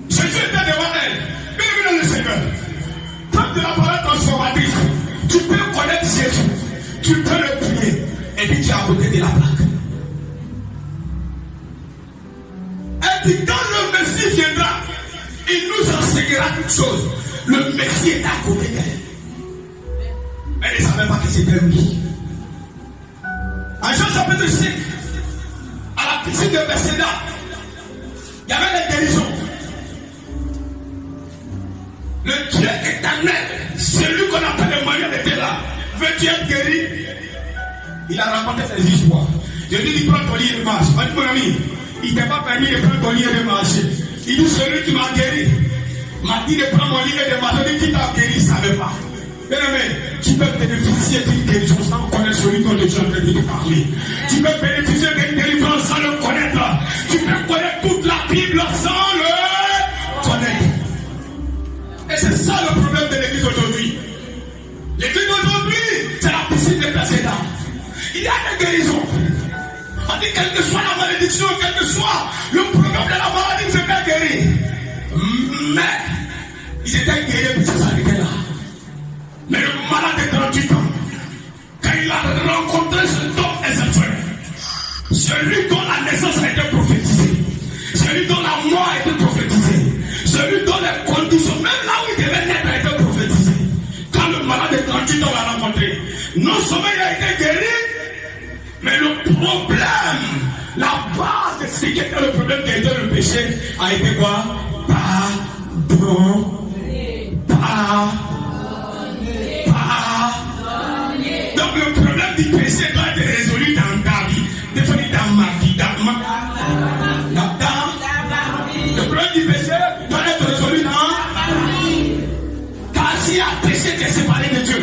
Jésus était devant elle. Bien le Seigneur. Quand de la parole transformatrice, tu peux connaître Jésus. Tu peux le prier. Et puis tu es à côté de la plaque. Elle dit, quand le Messie viendra, il nous enseignera toutes choses. Le Messie est à côté d'elle. Elle ne savait pas que c'était lui. En Jean chapitre 5, à la piscine de Bethesda, il y avait les guérisons. Le Dieu éternel, celui qu'on appelle le moyen de là, veut-tu être guéri? Il a raconté ses histoires. Je lui dis, prends ton lit et marche. Il dit, mon ami, il ne t'a pas permis de prendre ton lit et de marcher. Il dit, celui qui m'a guéri m'a dit de prendre mon lit et de marcher. Il dit, qui t'a guéri, il ne savait pas. Bien aimé, tu peux bénéficier d'une guérison sans connaître celui dont les gens veulent te parler. Tu peux bénéficier d'une délivrance sans le connaître. Tu peux connaître toute la Bible sans le connaître. Et c'est ça le problème de l'église aujourd'hui. L'église aujourd'hui, c'est la piscine de Bethesda. Il y a des dit, quelle que soit la malédiction, quel que soit le problème de la maladie, ils étaient guéris. Mais, ils étaient guéris pour ça s'arrêter là. Mais le malade de 38 ans, quand il a rencontré cet homme exceptionnel, celui dont la naissance a été prophétisée, celui dont la mort a été prophétisée, celui dont les conditions, même là où il devait naître, a été prophétisé. Quand le malade de 38 ans l'a rencontré, non seulement il a été guéri, mais le problème, la base de ce qui était le problème qui était le péché, a été quoi? Pardon. Donc le problème du péché doit être résolu dans ta vie, défini dans ma vie, le problème du péché doit être résolu dans ma vie. Car s'il y a péché, tu es séparé de Dieu.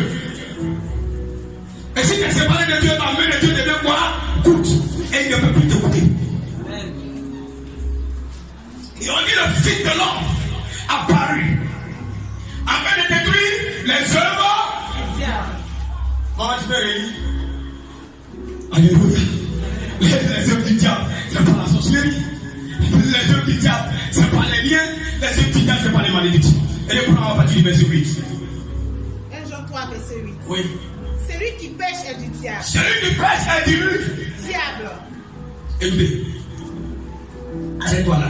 Et si tu es séparé de Dieu, ta main de Dieu devient quoi? Coûte. Et il ne peut plus t'écouter. Et on dit le Fils de l'homme apparu afin de détruire les œuvres. Maman, tu peux réunir. Alléluia. Les œuvres du diable, c'est pas la sorcellerie. Les œuvres du diable, c'est pas les liens. Les œuvres du diable, c'est pas les malédictions. Et les prendre à partir du verset 8. 1 Jean 3, verset 8. Oui. Celui qui pêche est du diable. Celui qui pêche est du diable. Écoutez, arrête-toi là.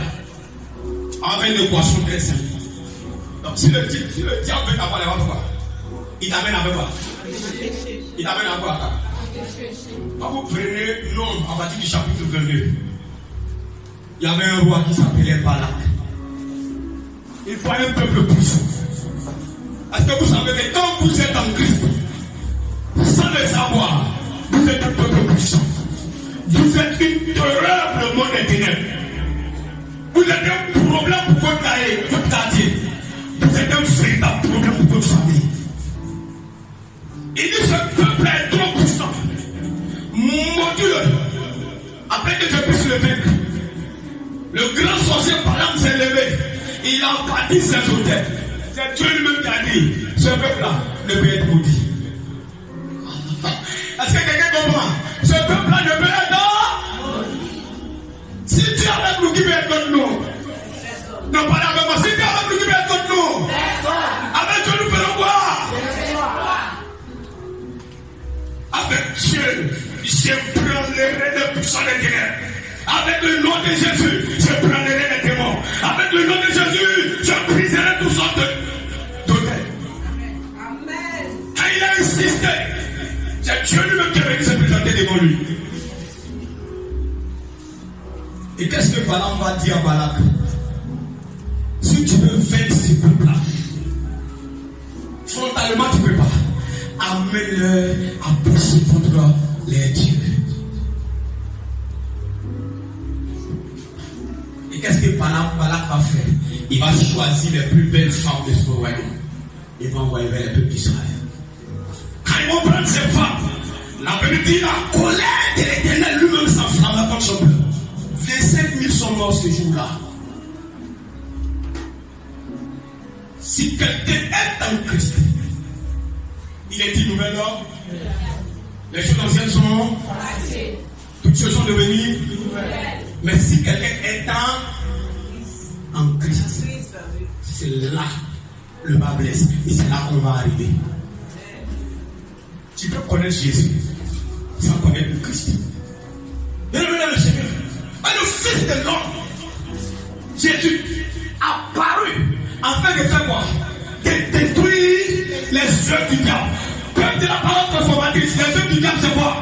Avec une équation très simple. Donc, si le diable veut t'avoir, il va quoi? Il t'amène avec quoi? Il t'amène à quoi? Quand vous prenez Nombre à partir du chapitre 22, il y avait un roi qui s'appelait Balak. Il voyait un peuple puissant. Est-ce que vous savez que quand vous êtes en Christ, sans le savoir, vous êtes un peuple puissant. Vous êtes une terreur pour le monde des ténèbres. Vous êtes un problème pour votre quartier. Vous êtes un véritable problème pour votre famille. Il dit ce peuple est trop puissant. Maudit-le. Après que je puisse le vaincre. Le grand sorcier Balaam s'est levé. Il a bâti ses hôtels. C'est Dieu lui-même qui a dit ce peuple-là ne peut être maudit. Est-ce que quelqu'un comprend? Ce peuple-là ne peut être maudit. Si tu es avec nous, qui peut être contre nous? Non, pas avec moi. Si tu es avec nous, qui peut être contre nous? Avec Dieu, nous faisons quoi? Avec Dieu, je prendrai les puissants des ténèbres. Avec le nom de Jésus, je prendrai les démons. Avec le nom de Jésus, je briserai toutes sortes d'hôtels. Amen. Quand il a insisté, c'est Dieu lui-même qui est venu se présenter devant lui. Et qu'est-ce que Balaam va dire à Balak? Si tu veux vaincre ce peuple-là, frontalement tu ne peux pas. Amène-le à pousser contre les dieux. Et qu'est-ce que Balak va faire? Il va choisir les plus belles femmes de ce royaume. Il va envoyer vers les peuples d'Israël. Quand ils vont prendre ces femmes, la Bible dit la colère de l'Éternel lui-même s'enflamme contre son peuple. 25 000 sont morts ce jour-là. Si quelqu'un est en Christ, il est une nouvelle homme. Les choses anciennes sont passées. Toutes choses sont devenues nouvelles. Mais si quelqu'un est en Christ, c'est là le bas blesse. Et c'est là qu'on va arriver. Tu peux connaître Jésus sans connaître le Christ. Bien le Seigneur. Le Fils de l'homme, Jésus, apparu afin de faire quoi? De détruire les œuvres du diable. Comme de la parole transformatrice, les œuvres du diable, c'est quoi?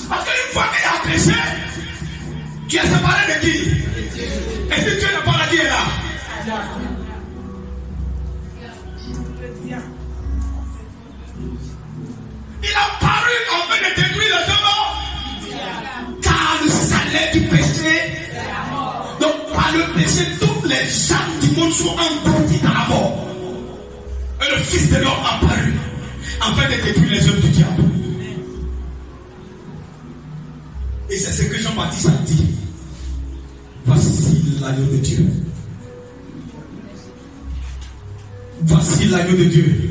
Parce qu'une fois qu'il y a péché, qui est séparé de qui? Et si Dieu n'est pas là, qui est là? Il a paru afin de détruire les œuvres. Car le salaire du péché, donc par le péché, toutes les âmes du monde sont englouties dans la mort. Et le Fils de l'homme a paru afin de détruire les œuvres du diable. Et c'est ce que Jean-Baptiste a dit. Voici l'agneau de Dieu. Voici l'agneau de Dieu.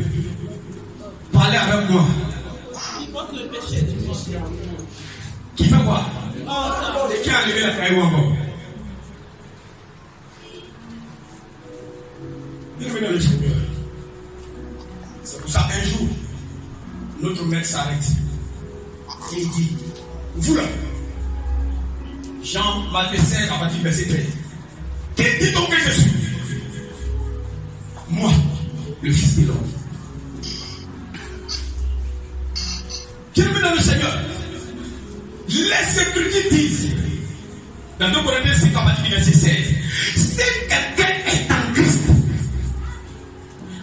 Qui fait quoi? Et qui a enlevé la caillou encore? Bienvenue dans le Seigneur. C'est pour ça un jour, notre maître s'arrête. Et il dit, vous là, Jean Matthieu 5 à partir du verset 13. Qui dit donc que je suis? Moi, le Fils de l'homme. Bienvenue dans le Seigneur. Les Écritures disent, dans 2 Corinthiens 5 à partir du verset 16, si quelqu'un est en Christ,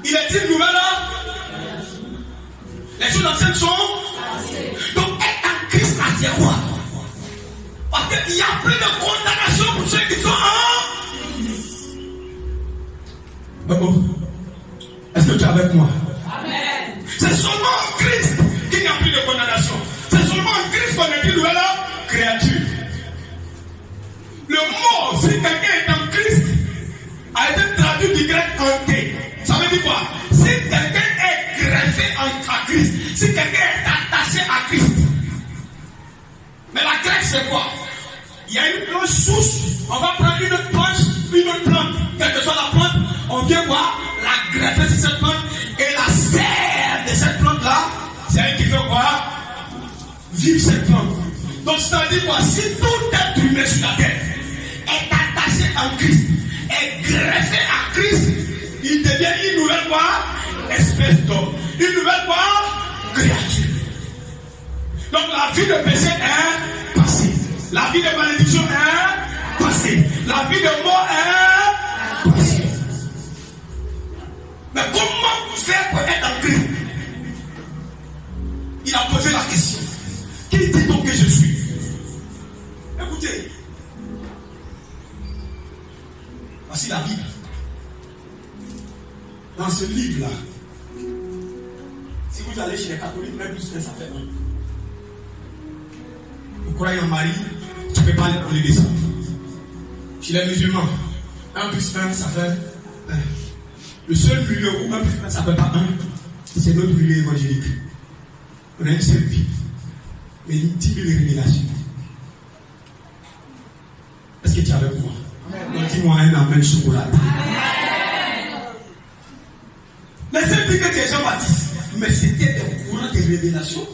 il est une nouvelle homme. Les choses anciennes sont. Donc être en Christ, c'est quoi? Parce qu'il y a plus de condamnation pour ceux qui sont en. Est-ce que tu es avec moi? Amen. C'est seulement en Christ qu'il n'y a plus de condamnation. C'est seulement en Christ qu'on est une nouvelle créature. Le mot, si quelqu'un est en Christ, a été traduit du grec hanté. Ça veut dire quoi? Si quelqu'un est greffé à Christ, si quelqu'un est attaché à Christ. Mais la greffe, c'est quoi? Il y a une planche souche. On va prendre une autre planche, une autre plante. Quelle que soit la plante, on vient voir la greffer sur cette plante. Et la serre de cette plante-là, c'est elle qui fait quoi? Vivre cette plante. Donc, c'est-à-dire quoi? Si tout être humain sur la terre est attaché à Christ, est greffé à Christ, il devient une nouvelle quoi? Espèce d'homme. Une nouvelle quoi? Créature. Donc la vie de péché est passée. La vie de malédiction est passée. La vie de mort est passée. Mais comment faire pour être en Christ? Il a posé la question. Qui dit donc que je suis? Écoutez. Voici la Bible. Dans ce livre-là, si vous allez chez les catholiques, même plus que ça fait un. Vous croyez en Marie, tu ne peux pas les de ça. Chez les musulmans, 1 plus 1, ça fait 1. Le seul milieu où 1 plus 1, ça ne fait pas 1, c'est notre milieu évangélique. On a une seule vie, mais une 10 000 révélations. Est-ce que tu es avec moi? Dis-moi un amen chocolat. Mais c'est plus que tu es Jean-Baptiste. Mais c'était des courants de révélations.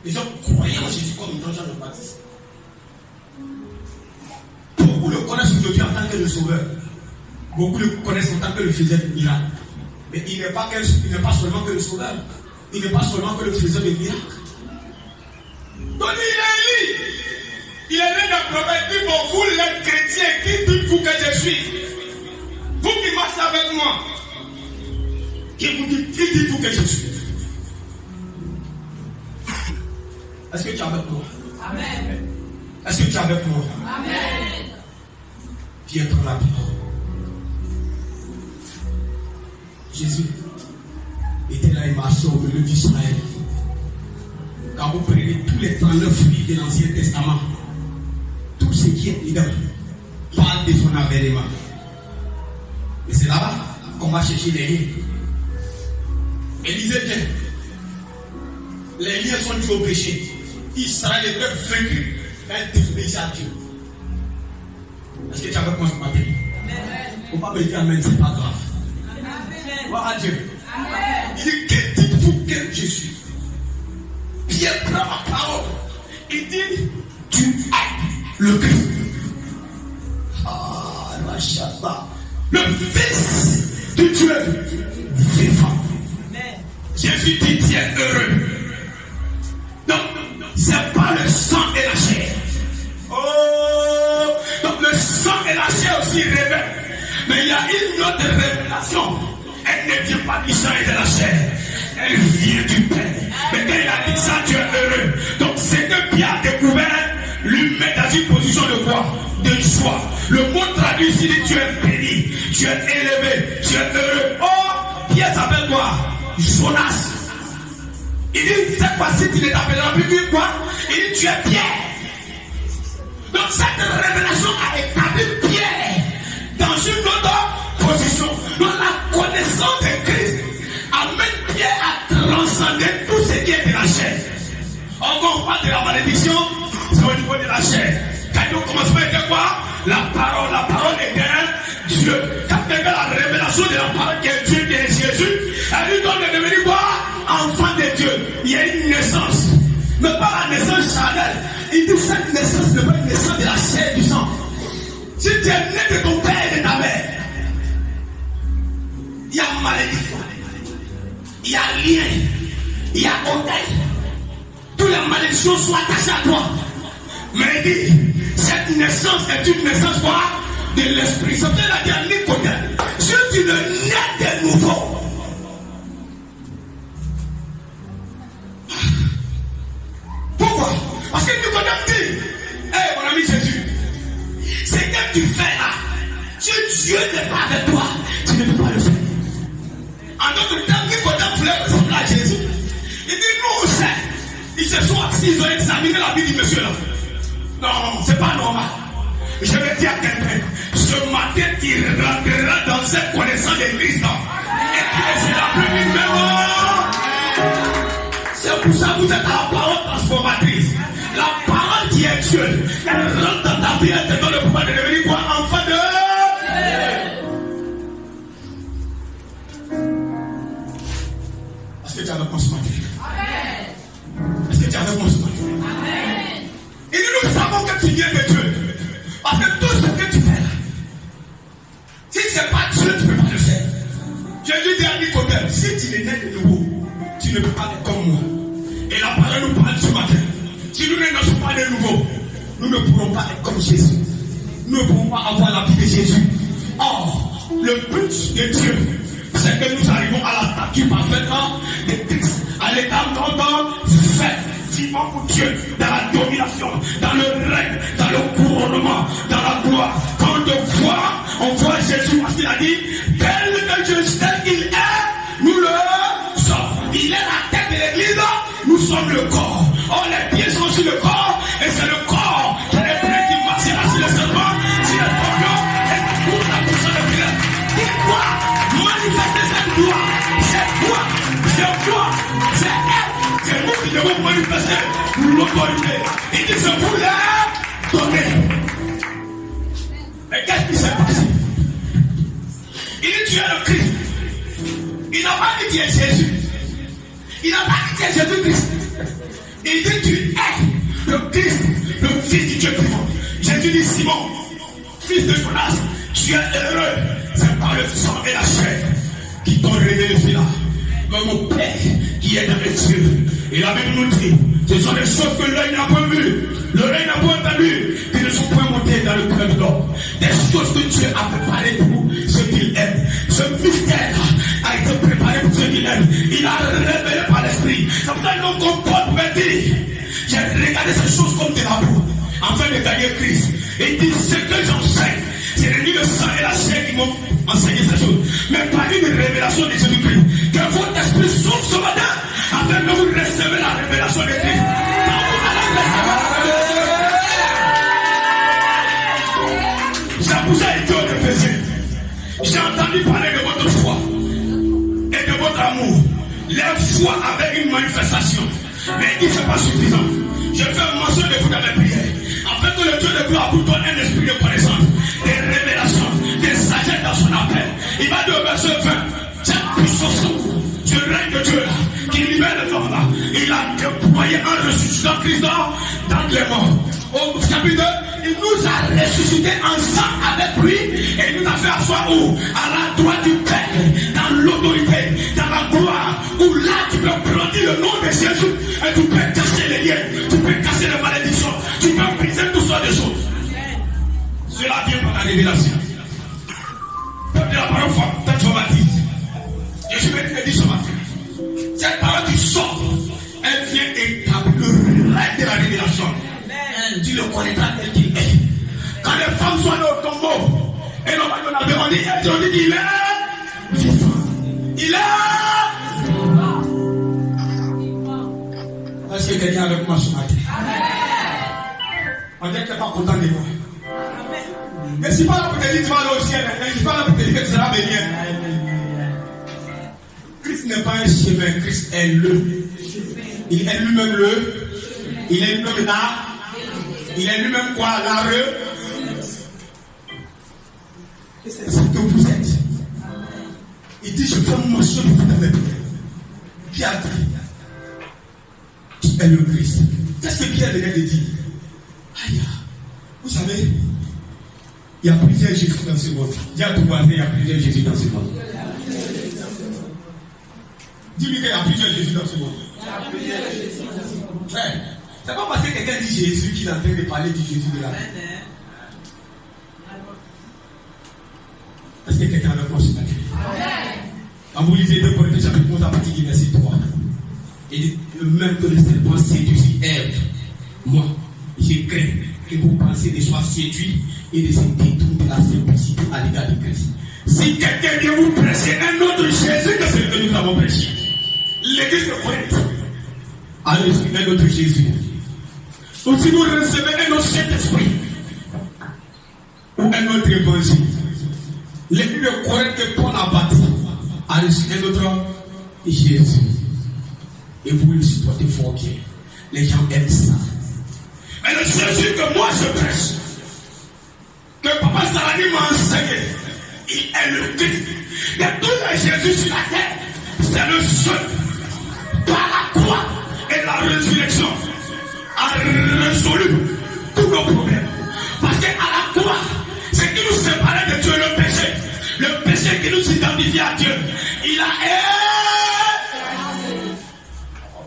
Les gens croyaient en Jésus comme étant Jean-Baptiste. Beaucoup le connaissent aujourd'hui en tant que le sauveur. Beaucoup le connaissent en tant que le faiseur de miracles. Mais il n'est pas seulement que le sauveur. Il n'est pas seulement que le faiseur de miracles. Donc il est Élie. Il est né d'un prophète. Il dit, bon, vous les chrétiens, qui dites-vous que je suis? Vous qui marchez avec moi. Qui dites-vous que je suis? Est-ce que tu es avec moi? Amen. Est-ce que tu es avec moi? Amen. Viens prendre la parole. Jésus était là, il marchait au milieu d'Israël. Quand vous prenez tous les 39 livres de l'Ancien Testament, tout ce qui est dedans parle de son avènement. Et c'est là-bas qu'on va chercher les liens. Élisée bien. Les liens sont dus au péché. Israël est vaincu. Elle désobéissait à Dieu. Est-ce que tu as avec moi ce matin? Il ne faut pas me dire amen, c'est pas grave. Gloire à Dieu. Il dit, que dites-vous que je suis? Pierre prend la parole. Il dit, tu es le Christ. Ah, la chata. Le Fils de Dieu vivant. Jésus dit, tu es heureux. Donc, c'est pas le sang et la chair. Oh, donc le sang et la chair aussi révèlent. Mais il y a une autre révélation. Elle ne vient pas du sang et de la chair. Elle vient du Père. Mais quand il a dit ça, tu es heureux. Donc c'est que Pierre a découvert, lui met dans une position de quoi? De joie. Le mot traduit ici dit, tu es béni, tu es élevé, tu es heureux. Oh, Pierre s'appelle quoi? Jonas. Il dit, cette fois-ci, tu ne t'appelleras plus quoi? Il dit, tu es Pierre. Donc cette révélation a établi Pierre dans une autre position. Donc la connaissance de Christ amène Pierre à transcender tout ce qui est de la chair. Encore on parle de la malédiction, c'est au niveau de la chair. Quand au commencement était quoi? La parole était Dieu. Quand tu as la révélation de la parole qui est Dieu, qui est Jésus, elle lui donne de devenir quoi? Enfant de Dieu. Il y a une naissance. Mais pas la naissance charnelle. Il dit cette naissance n'est pas une naissance de la chair et du sang. Si tu es né de ton père et de ta mère, il y a malédiction, il y a lien, il y a orgueil. Toutes les malédictions sont attachées à toi. Mais il dit, cette naissance est une naissance quoi? De l'esprit. Ça veut dire à Nicodème, si tu ne nais de nouveau, pourquoi? Parce que Nicodème dit, hey, mon ami Jésus, ce que tu fais là, si Dieu n'est pas avec toi, tu ne peux pas le faire. En d'autres termes, Nicodème voulait ressembler à Jésus. Il dit, nous on sait. Ils se sont assis, ils ont examiné la vie du monsieur là. Non, c'est pas normal. Je vais dire à quelqu'un, ce matin tu rentreras dans cette connaissance de Christ. Et que c'est la plus numéro. C'est pour ça que vous êtes à la parole transformatrice. La parole qui est Dieu, elle rentre dans ta vie, elle te donne le pouvoir de devenir quoi? Enfant de Dieu. Est-ce que tu as le consommé? Est-ce que tu as le consommé? Et nous savons que tu viens de Dieu. Parce que tout ce que tu fais là, si ce n'est pas Dieu, tu ne peux pas le faire. Jésus dit à Nicodème, si tu es né de nouveau, tu ne peux pas être comme moi. Et la parole nous parle ce matin. Si nous ne sommes pas de nouveau, nous ne pourrons pas être comme Jésus. Nous ne pourrons pas avoir la vie de Jésus. Or, le but de Dieu, c'est que nous arrivons à la stature parfaitement de Christ, à l'état d'entendre fait, vivant pour Dieu, dans la domination, dans le règne, dans le couronnement, dans la gloire. Quand on voit Jésus, parce qu'il a dit, tel qu'il est, nous le sommes. Il est la tête de l'église, nous sommes le corps. Oh, les pieds sont sur le corps, et c'est le corps qui est prêt qui marchera sur le serpent, sur le cordon, et ça court la puissance de Dieu. Dis quoi? Manifester cette gloire. C'est quoi? C'est quoi? C'est elle. C'est vous qui devons manifester l'autorité. Il dit, je vous l'ai donné. Mais qu'est-ce qui s'est passé? Il dit, tu es le Christ. Il n'a pas dit tu es Jésus. Il n'a pas dit tu es Jésus-Christ. Il dit tu es le Christ, le Fils du Dieu vivant. Jésus dit Simon, fils de Jonas, tu es heureux. C'est par le sang et la chair qui t'ont révélé cela. Mais mon Père qui est dans les cieux, il a même nous dit, ce sont des choses que l'œil n'a pas vues, l'oreille n'a pas entendu, qui ne sont pas montées dans le cœur de l'homme. Des choses que Dieu a préparées pour ceux qu'il aime. Ce mystère a été préparé pour ceux qu'il aime. Il a révélé par l'esprit. C'est pour ça que l'homme comme Paul me dit, j'ai regardé ces choses comme de la boue, afin de gagner Christ. Et il dit, ce que j'enseigne, c'est ni le sang et la chair qui m'ont enseigné ces choses, mais par une révélation de Jésus-Christ. Que votre esprit s'ouvre ce matin, afin que vous recevez la révélation de Christ. Quand vous allez recevoir la révélation, c'est pour ça qu'il dit aux Éphésiens, j'ai entendu parler de votre foi et de votre amour. La foi avec une manifestation. Mais il dit c'est pas suffisant. Je fais mention de vous dans mes prières, afin que le Dieu de gloire vous donne un esprit de connaissance, de révélation, de sagesse dans son appel. Il va dire au verset 20, cette puissance du règne de Dieu là, qui libère les hommes là, il a déployé un ressuscitant Christ dans les morts. Au chapitre 2, il nous a ressuscité ensemble avec lui et il nous a fait asseoir où? À la droite du Père, dans l'autorité, dans la gloire, où là tu peux prendre le nom de Jésus et tu peux casser les liens, tu peux casser les malédictions, tu peux briser toutes sortes de choses. Cela vient par la révélation. Peuple de la parole transformatrice. Je suis venu te dire ce matin. Cette parole qui sort, elle vient établir le règne de la révélation. Tu le connaîtras tel qu'il est. Quand les femmes sont dans le tombeau, et l'on va nous demander, on dit qu'il est vivant. Il est vivant. Est-ce que quelqu'un est avec moi ce matin? On dit que tu n'es pas content de moi. Mais si pas là pour te dire tu vas aller au ciel, je ne suis pas là pour te dire que tu seras béni. Christ n'est pas un chemin, Christ est le. Il est lui-même le. Il est lui-même là. Il est lui-même quoi? Et c'est ce que vous êtes. Il dit, je fais mention de vous dans mes prières. Qui a dit? Qui est le Christ? Qu'est-ce que Pierre venait de dire? Aïe, vous savez, il y a plusieurs Jésus dans ce monde. Dis à ton voisin, il y a plusieurs Jésus dans ce monde. Dis-lui qu'il y a plusieurs Jésus dans ce monde. Ouais. C'est pas parce que quelqu'un dit Jésus qu'il est en train de parler du Jésus de la vie. Est-ce que quelqu'un a le proche de la vie? Quand vous lisez 2 Corinthiens chapitre 11 à partir du verset 3, il dit même que le serpent séduisit Ève, moi, j'ai craint que vous pensiez de soient séduits et de se détourner de la simplicité à l'égard de Christ. Si quelqu'un vient vous prêcher un autre Jésus que celui que nous avons prêché, l'église de Corinthe a reçu un autre Jésus. Ou si vous recevez un autre Saint-Esprit ou un autre évangile, l'église de Corinthe que Paul a bâti a reçu un autre Jésus. Et vous le supportez fort bien. Les gens aiment ça. Mais le Jésus que moi je prêche, que Papa Sarani m'a enseigné, il est le Christ. De tous les Jésus sur la terre, c'est le seul. Par la croix et la résurrection a résolu tous nos problèmes. Parce qu'à la croix, ce qui nous séparait de Dieu, le péché. Le péché qui nous identifie à Dieu, il a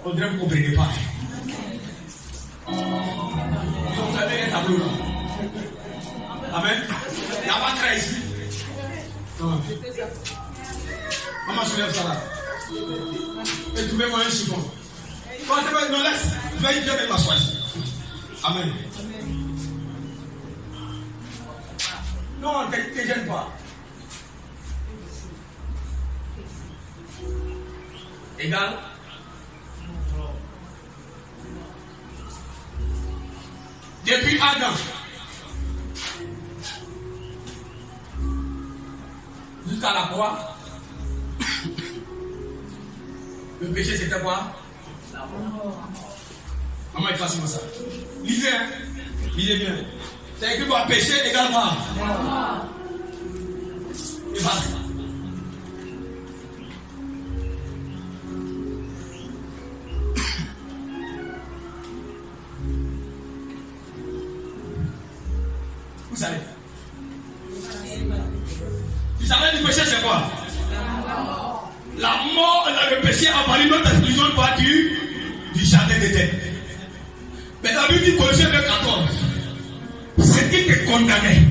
on dirait que vous ne comprenez pas. Vous savez un tableau là. Amen. Il n'y a pas de trait ici. Non. Maman, je lève ça là. Et trouvez-moi un chiffon. Non, laisse. Je vais y faire ma choix. Amen. Non, ne te gêne pas. Égal. Depuis Adam jusqu'à la croix, le péché c'était quoi? Maman, efface-moi ça. Lisez, hein? Lisez bien. C'est écrit quoi? Péché égale quoi? Efface. Vous savez? Vous savez du péché c'est quoi? La mort, le péché a valu notre exclusion du jardin d'Éden. Mais la Bible dit Colossiens 2:14, ce qui te condamnait,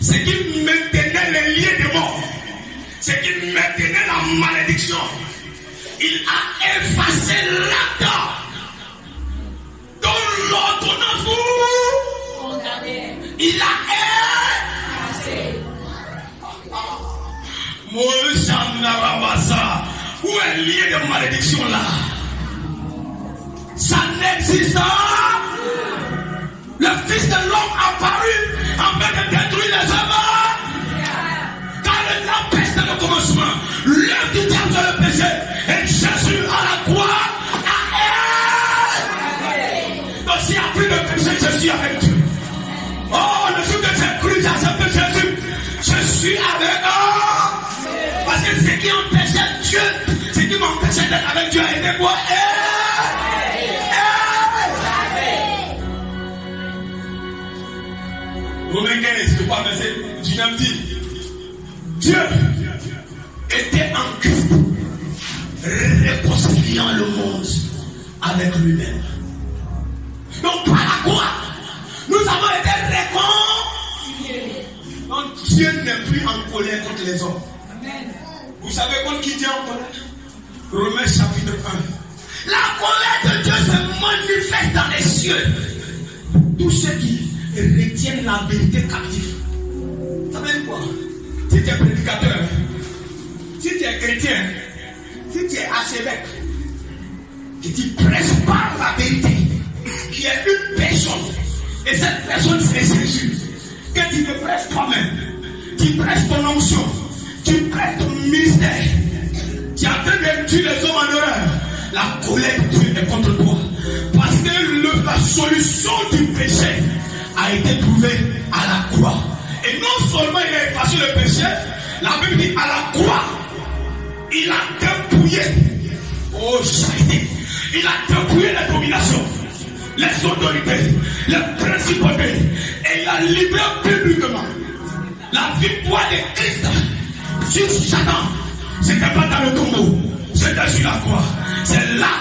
ce qui maintenait les liens de mort, ce qui maintenait la malédiction, il a effacé l'acte dont l'ordonnance vous condamnait. Il a effacé. Où est le lien de malédiction là? Ça n'existe pas. Le Fils de l'homme apparu afin de détruire les hommes. Car le grand péché est le commencement. L'œuvre du diable c'est le péché. Et Jésus à la croix a effacé. Donc s'il n'y a plus de péché, je suis avec Dieu. Oh, le jour que j'ai cru, j'ai accepté Jésus. Je suis avec eux. Parce que ce qui empêchait Dieu, ce qui m'empêchait d'être avec Dieu a été quoi? Romains 15, je crois, verset 19 dit Dieu était en Christ, réconciliant le monde avec lui-même. Donc par la croix, nous avons été réconciliés. Donc Dieu n'est plus en colère contre les hommes. Amen. Vous savez contre qui Dieu est en colère? Romains chapitre 1. La colère de Dieu se manifeste dans les cieux. Tous ceux qui retiennent la vérité captive. Ça veut dire quoi? Si tu es prédicateur, si tu es chrétien, si tu es archevêque, que tu prêches par la vérité, qui est une personne, et cette personne c'est Jésus, que tu te prêches toi-même, tu prêches ton onction, tu prêches ton ministère, tu es en train de tuer les hommes en horreur, la colère de Dieu est contre toi. Parce que la solution du péché a été trouvée à la croix. Et non seulement il a effacé le péché, la Bible dit à la croix, il a dépouillé. Oh, Chahidé. Il a dépouillé les dominations, les autorités, les principautés. Et il a livré publiquement la victoire de Christ sur Satan. C'était pas dans le tombeau, c'était sur la croix. C'est là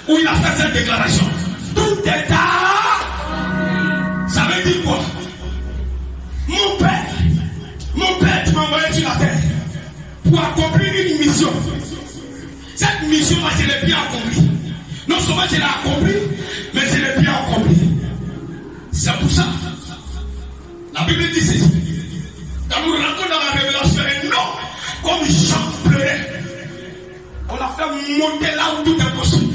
où il a fait cette déclaration. Tout est à. Ça veut dire quoi? Mon Père, tu m'as envoyé sur la terre pour accomplir une mission. Cette mission-là, je l'ai bien accomplie. Non seulement je l'ai accomplie, mais je l'ai bien accomplie. C'est pour ça. La Bible dit ceci. Quand nous rentrons dans la révélation, et non, comme Jean pleurait, on l'a fait monter là où tout est possible.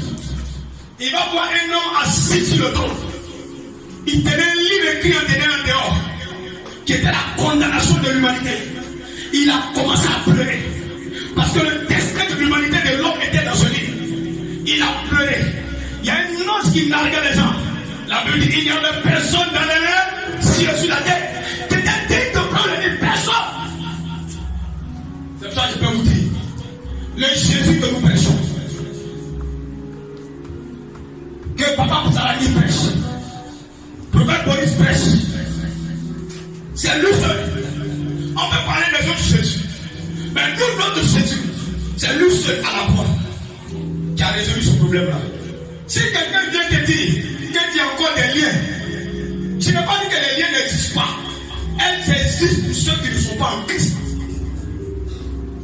Il va voir un homme assis sur le trône. Il tenait un livre écrit en dehors, qui était la condamnation de l'humanité. Il a commencé à pleurer. Parce que le destin de l'humanité de l'homme était dans ce livre. Il a pleuré. Il y a une noce qui narguait les gens. La Bible dit qu'il n'y avait personne dans les cieux sur la terre. C'était digne de prendre une personne. C'est pour ça que je peux vous dire. Le Jésus que nous prêchons. Que Papa Salani prêche. Prophète Boris prêche. C'est lui seul. On peut parler des autres Jésus. Mais nous, notre Jésus, c'est lui seul à la croix qui a résolu ce problème-là. Si quelqu'un vient te dire qu'il y a encore des liens, je ne veux pas dire que les liens n'existent pas. Elles existent pour ceux qui ne sont pas en Christ.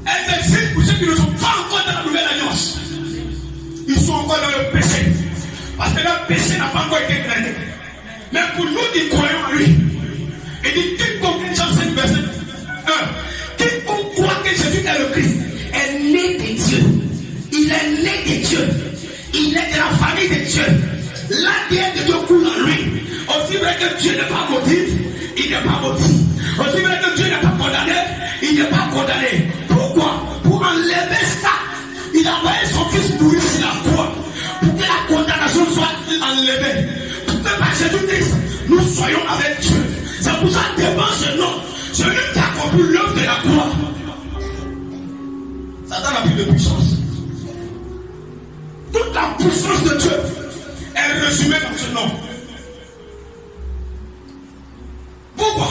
Elles existent pour ceux qui ne sont pas encore dans la nouvelle alliance. Ils sont encore dans le péché. Parce que le péché n'a pas encore été traité. Mais pour nous qui croyons en lui, il dit quiconque, Jean 5, verset 1, quiconque croit que Jésus est le Christ est né de Dieu. Il est né de Dieu. Il est de la famille de Dieu. L'ADN de Dieu coule en lui. Aussi vrai que Dieu n'est pas maudit, il n'est pas maudit. Aussi vrai que Dieu n'est pas condamné, il n'est pas condamné. Pourquoi? Pour enlever ça, il a envoyé son fils mourir sur la croix. Pour que la condamnation soit enlevée. Pour que par Jésus-Christ, nous soyons avec Dieu. C'est pour ça que devant ce nom, celui qui a accompli l'œuvre de la croix, Satan n'a plus de puissance. Toute la puissance de Dieu est résumée dans ce nom. Pourquoi?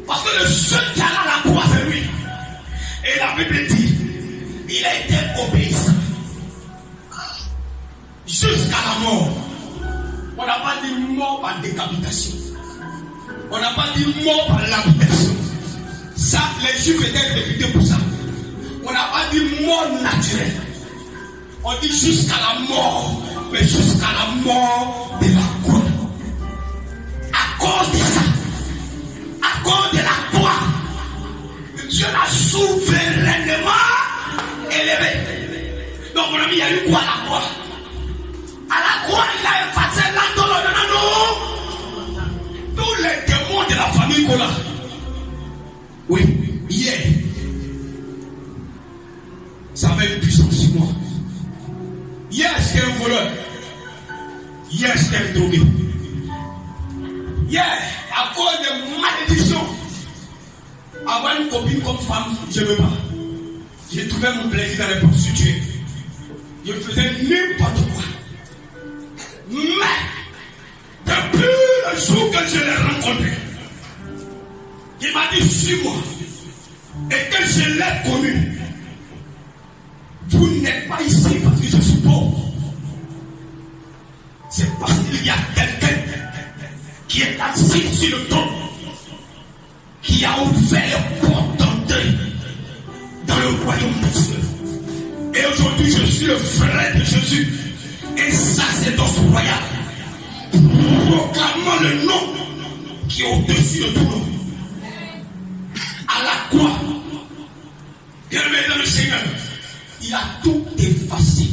Parce que le seul qui a la croix, c'est lui. Et la Bible dit, il a été obéissant jusqu'à la mort. On n'a pas dit mort par décapitation. On n'a pas dit mort par lapidation. Ça, les Juifs étaient réputés pour ça. On n'a pas dit mort naturelle. On dit jusqu'à la mort, mais jusqu'à la mort de la croix. À cause de ça, à cause de la croix, Dieu l'a souverainement élevé. Donc mon ami, il y a eu quoi à la croix? À la croix, il a effacé l'âme de nous. Tous les démons de la famille Kola. Oui, hier, ça avait une puissance sur moi. Hier, c'était un voleur. Hier, c'était un drogué. Hier, à cause de malédiction, avoir une copine comme femme, je ne veux pas. J'ai trouvé mon plaisir dans les prostituées. Je faisais n'importe quoi. Mais, depuis le jour que je l'ai rencontré, il m'a dit suis-moi. Et que je l'ai connu, vous n'êtes pas ici parce que je suis pauvre. C'est parce qu'il y a quelqu'un qui est assis sur le trône, qui a ouvert les portes d'entrée dans le royaume des cieux. Et aujourd'hui, je suis le frère de Jésus et sacerdoce royal, proclamant le nom qui est au-dessus de tout nom. À la croix, bien dans le Seigneur, il a tout effacé.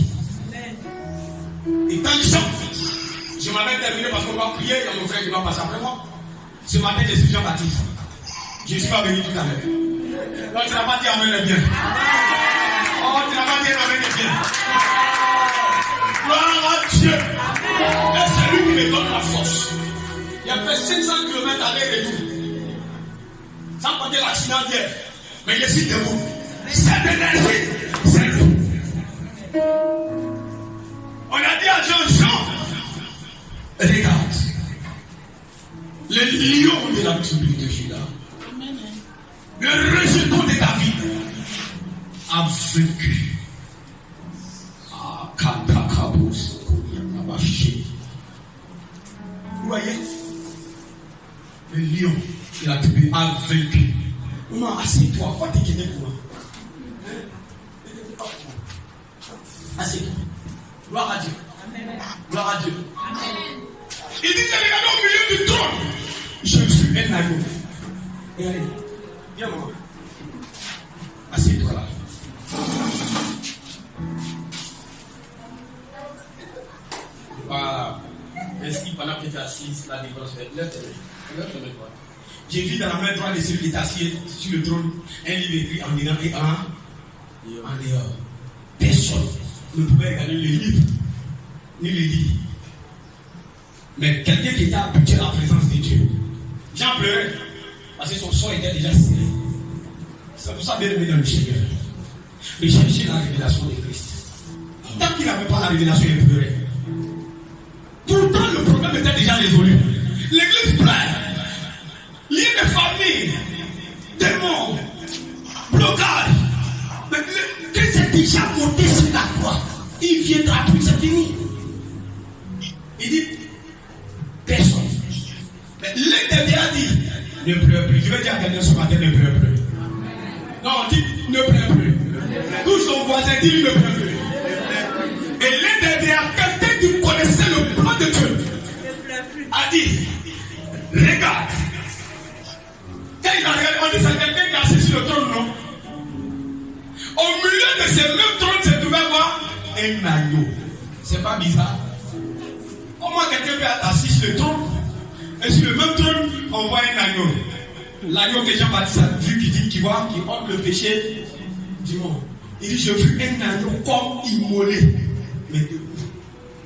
Et tant que ça, je m'avais terminé parce qu'on va prier, il y a mon frère qui va passer après moi. Ce matin, je suis Jean-Baptiste. Je ne suis pas venu tout à l'heure. Donc, tu n'as pas dit Amen bien. Oh, tu n'as pas dit Amen bien. Gloire à Dieu. Et c'est lui qui me donne la force. Il a fait 500 km aller-retour. Sans compter l'accident d'hier. Mais je suis debout. Cette énergie, c'est lui. On a dit à Jean, regarde. Les lions de la tribu de Juda. Le rejeton de David a vaincu. Ah, Katakabos, Kouyanabaché. Vous voyez? Le lion de la tribu a vaincu. Maman, assieds-toi. Pourquoi t'es gêné pour moi? Assieds-toi. Gloire à Dieu. Gloire à Dieu. Amen. Il dit, regardez au milieu du trône. Je suis un agneau. Et allez, viens maman. Assieds-toi là. Voilà. Ainsi, pendant que tu es assise, la défense, lève-toi. J'ai vu dans la main droite de celui qui est assis sur le trône un livre écrit en dedans et en dehors. Personne ne pouvait regarder le livre, ni le lire. Mais quelqu'un qui était habitué à la présence de Dieu, Jean pleurait parce que son sang était déjà scellé. C'est pour ça bien aimé dans le Seigneur. Il cherchait la révélation de Christ. Tant qu'il n'avait pas la révélation, il pleurait. Pourtant, le problème était déjà résolu. L'église pleure. Lien de famille, démons, blocage. Mais Christ est déjà monté sur la croix. Il viendra plus, c'est fini. Il dit, personne. Mais l'un des a dit, ne pleure plus. Je vais dire à quelqu'un ce matin, ne pleure plus. Non, dit, ne pleure plus. Tout son voisin dit, ne pleure plus. Et l'un des quelqu'un qui connaissait le plan de Dieu a dit, regarde. Quand il a regardé, on dit, c'est quelqu'un qui a assis sur le trône, non? Au milieu de ces mêmes trônes, se trouvait quoi? Un agneau. C'est pas bizarre? Comment quelqu'un peut être assis sur le trône et sur le même trône, on voit un agneau? L'agneau que Jean-Baptiste a vu qui dit, qui ôte le péché du monde. Il dit, j'ai vu un agneau comme immolé. Mais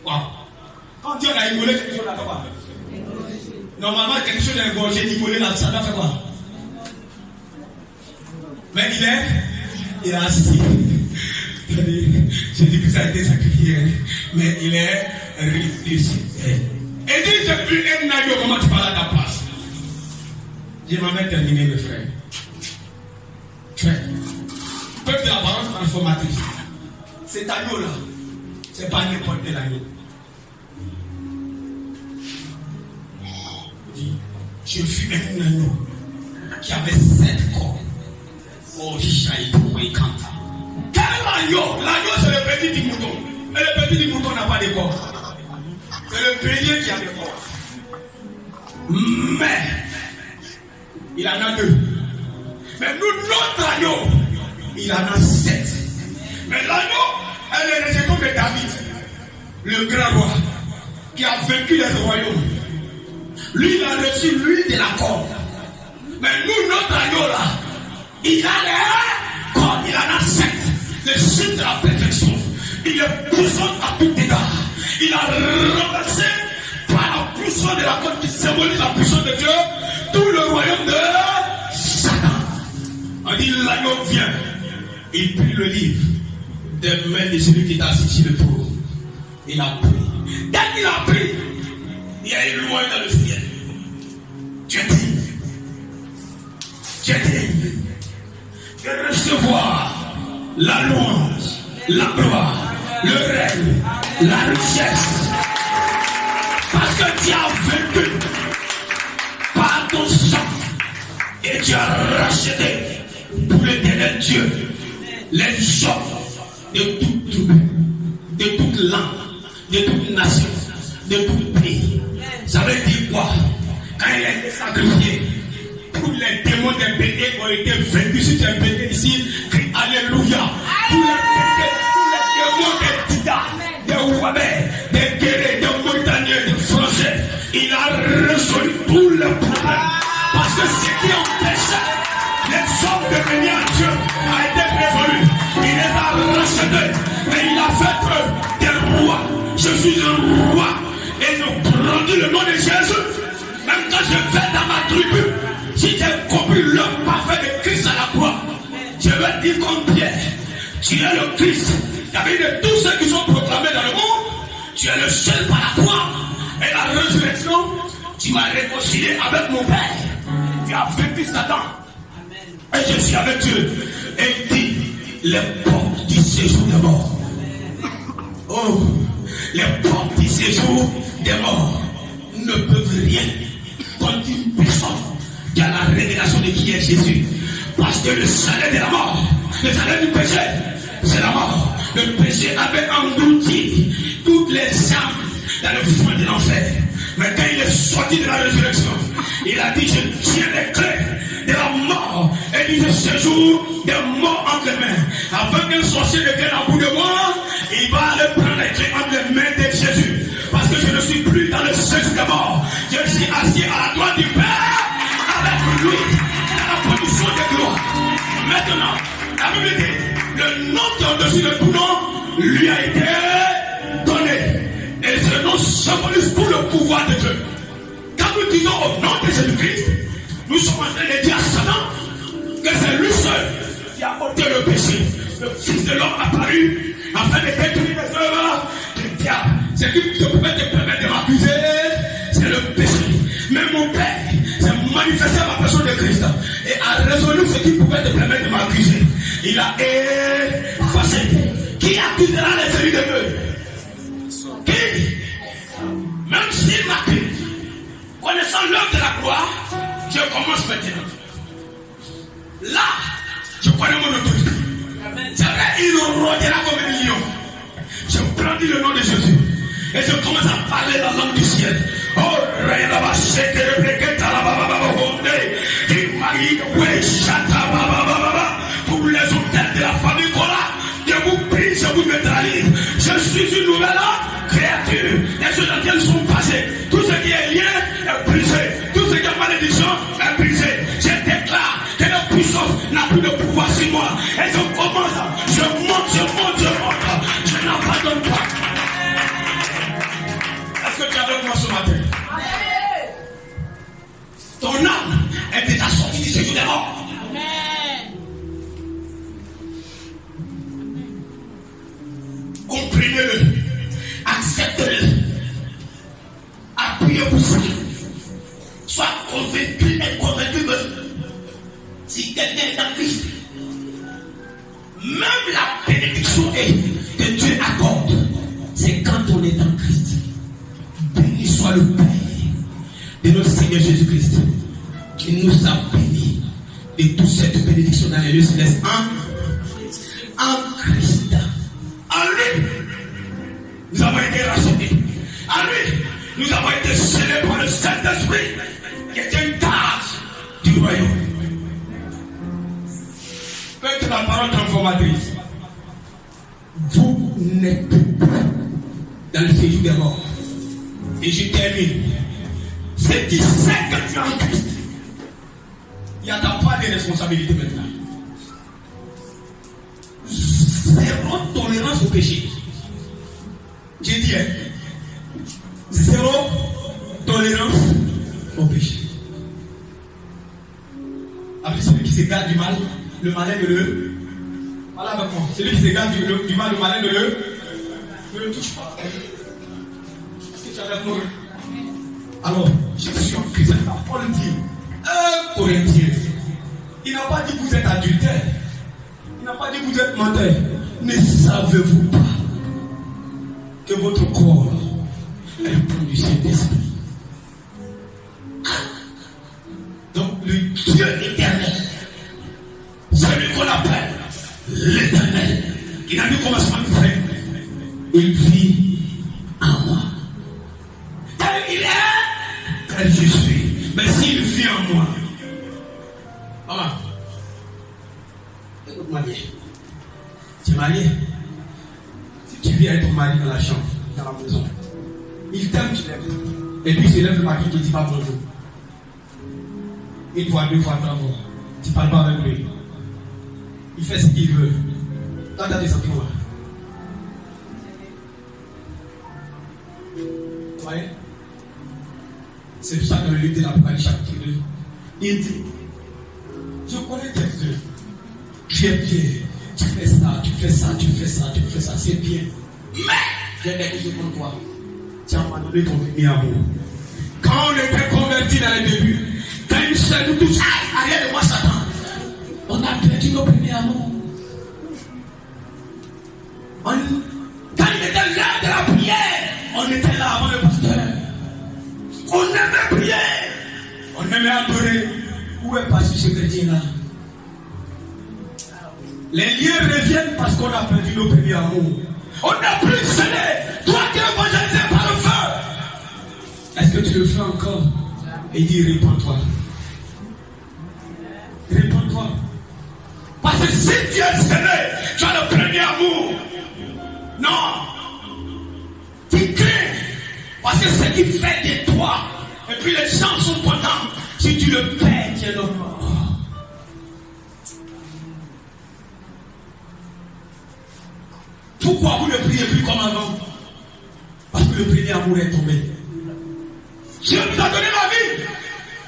wow. Quand Dieu a immolé, quelque chose là, quoi? Normalement, quelque chose d'engorgé, immolé là, ça doit faire quoi? Mais il est assis. J'ai dit que ça a été sacrifié, mais il est ressuscité. Et dit, j'ai plus un agneau, comment tu parles à ta place? J'ai ma main terminée, mes frères. Frère, peuple de la parole transformatrice. Cet agneau-là, c'est pas n'importe quel agneau. Il dit, j'ai vu un agneau qui avait 7 corps. Oh, quel agneau? L'agneau, c'est le petit du mouton. Et le petit du mouton n'a pas de corps. C'est le bélier qui a des corps. Mais, il en a 2. Mais nous, notre agneau, il en a 7. Mais l'agneau, elle est le rejeton de David, le grand roi, qui a vaincu les royaumes. Lui, il a reçu l'huile de la corde. Mais nous, notre agneau là, il a les cordes, il en a 7. Le signe de la perfection. Il est puissant à tout égard. Il a renversé par la puissance de la corde qui symbolise la puissance de Dieu, tout le royaume de Satan. On dit l'agneau vient. Il prit le livre des mains de celui qui est assis sur le trône. Il a pris. Dès qu'il a pris, il y a une loi dans le ciel. Dieu dit de recevoir la louange, la gloire, le règne, la richesse. Parce que tu as vaincu par ton sang et tu as racheté pour l'éternel Dieu les hommes de toute tribu, de toute langue, de toute nation, de tout pays. Ça veut dire quoi? Quand il a été sacrifié, tous les démons des péchés ont été vaincus. Si tu es péché ici, crie Alléluia. Tous les démons des Tida, des Ouabais, des Guérés, des Mauritaniens, des Français, il a résolu tous les problèmes. Parce que ce qui empêchait les hommes de venir à Dieu a été résolu. Il les a rachetés, mais il a fait preuve des rois. Je suis un roi. et je brandis le nom de Jésus. Même quand je vais dans ma tribu, si j'ai compris le parfait de Christ à la croix, je vais dire comme Pierre, tu es le Christ. Parmi de tous ceux qui sont proclamés dans le monde, tu es le seul par la croix et la résurrection. Tu m'as réconcilié avec mon Père. Tu as vaincu Satan. Et je suis avec Dieu. Et il dit, les portes du séjour des morts. Oh, les portes du séjour des morts ne peuvent rien contre une personne qui a la révélation de qui est Jésus. Parce que le salaire de la mort, le salaire du péché, c'est la mort. Le péché avait englouti toutes les âmes dans le fond de l'enfer. Mais quand il est sorti de la résurrection, il a dit, je tiens les clés de la mort. Et il dit, je séjour des morts entre les mains. Avant qu'un sorcier devienne à bout de moi, il va aller prendre les clés entre les mains de Jésus. Parce que je ne suis plus dans le séjour des morts. Je suis assis à la droite du Père avec lui dans la position de gloire. Maintenant, la Bible dit, le nom qui est au-dessus de tout nom lui a été donné. Et ce nom symbolise tout le pouvoir de Dieu. Quand nous disons au nom de Jésus-Christ, nous sommes en train de dire à Satan que c'est lui seul qui a ôté le péché. Le Fils de l'homme apparu afin de détruire les œuvres du diable. C'est lui qui pouvait te permettre de m'accuser, c'est le péché. Mais mon Père s'est manifesté à la personne de Christ et a résolu ce qui pouvait te permettre de m'accuser. Il a effacé. Qui accusera les élus de Dieu? Qui? Même s'il m'accuse, connaissant l'œuvre de la gloire, je commence maintenant. Là, je connais mon autorité. C'est vrai, il rôdera comme un lion. Je brandis le nom de Jésus. Et je commence à parler la langue du ciel. Oh, Rénava, Sheke, Rebeketa, pour les hôtels de la famille Kola, je vous prie, je vous mettrai à libre. Je suis une nouvelle créature. Les choses dans lesquelles sont passées. Tout ce qui est lié est brisé. Tout ce qui est malédiction est brisé. Je déclare que la puissance n'a plus de pouvoir sur moi. Et je commence, je monte. Je n'abandonne pas. Est-ce que tu es avec moi ce matin? Ton âme est déjà sortie du séjour des morts. Comprenez-le, acceptez-le, appuyez-vous ça, sois convaincu et convaincu que si quelqu'un est en Christ, même la bénédiction que Dieu accorde, c'est quand on est en Christ. Béni soit le Père de notre Seigneur Jésus-Christ, qui nous a bénis de toute cette bénédiction dans les lieux célestes en Christ. En lui, nous avons été rachetés. En lui, nous avons été scellés par le Saint-Esprit, qui est une tâche du royaume. Faites la parole transformatrice. Vous n'êtes plus dans le séjour des morts. Et je termine. C'est qui sait que tu es en Christ. Il n'y a pas de responsabilité maintenant. Zéro tolérance au péché. J'ai dit, zéro tolérance au péché. Avec celui qui se garde du mal, le malin de le. Voilà avec moi. Celui qui se garde du mal, le malin de le. Ne le touche pas. Est-ce que tu as avec moi? Alors, je suis en Christ. Paul dit, un Corinthien. Il n'a pas dit que vous êtes adultère. Il n'a pas dit que vous êtes menteur. Ne savez-vous pas que votre corps est le pont du Saint-Esprit? Donc le Dieu éternel, celui qu'on appelle l'éternel, qui n'a ni commencement ni fin, il vit en moi. Tel il est, tel je suis. Mais s'il vit en moi, maman, écoute-moi bien. Tu es marié. Si tu viens avec ton mari dans la chambre, dans la maison, il t'aime, tu l'aimes. Et puis il se lève le matin, tu ne dis pas bonjour. Une fois, deux fois, trois fois. Tu ne parles pas avec lui. Il fait ce qu'il veut. Toi, tu as des sentiments. Vous voyez? C'est pour ça que dans le livre de l'Apocalypse chapitre 2, il dit, je connais tes œuvres. Tu es bien. Tu fais ça, tu fais ça, tu fais ça, tu fais ça. C'est bien. Mais, j'ai des choses pour toi. Tu as abandonné ton premier amour. Quand on était convertis dans le début, quand une seule nous touche, arrière de moi Satan, on a perdu nos premiers amours. Quand il était l'heure de la prière, on était là avant le pasteur. On aimait prier. On aimait adorer. Où est passé ce chrétien-là? Les liens reviennent parce qu'on a perdu nos premiers amours. On n'a plus cédé. Toi qui es évangélisé par le feu. Est-ce que tu le fais encore? Et dis, répands-toi. Répands-toi. Parce que si tu es cédé, tu as le premier amour. Non. Tu crains. Parce que ce qui fait de toi. Et puis les gens sont contents. Si tu le perds, tu es le mort. Pourquoi vous ne priez plus comme avant? Parce que le premier amour est tombé. Dieu vous a donné la vie.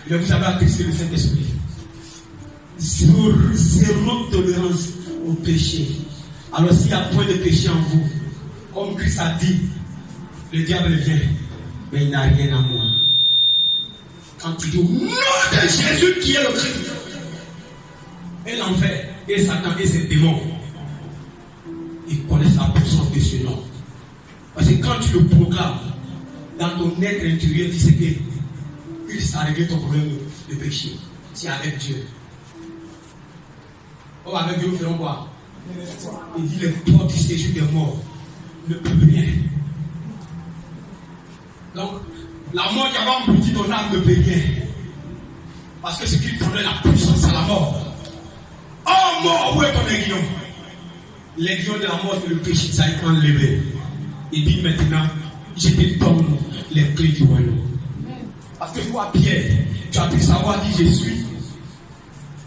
Mais vous avez attristé le Saint-Esprit. Zéro tolérance au péché. Alors s'il n'y a point de péché en vous, comme Christ a dit, le diable vient, mais il n'a rien à moi. Quand il dit au nom de Jésus qui est le Christ, et l'enfer, et Satan, et ses démons, ils connaissent la puissance de ce nom. Parce que quand tu le proclames, dans ton être intérieur, tu sais que Christ a réglé ton problème de péché. C'est avec Dieu. Oh, avec Dieu, nous ferons quoi? Il dit les portes du séjour des morts ne peuvent rien. Donc, la mort qui avait englouti ton âme ne peut rien. Parce que ce qui donnait la puissance à la mort. Oh mort, où est ton aiguillon? L'aiguillon de la mort, c'est le péché, ça est enlevé. Il dit maintenant, je te donne les clés du royaume. Parce que toi, Pierre, tu as pu savoir qui je suis.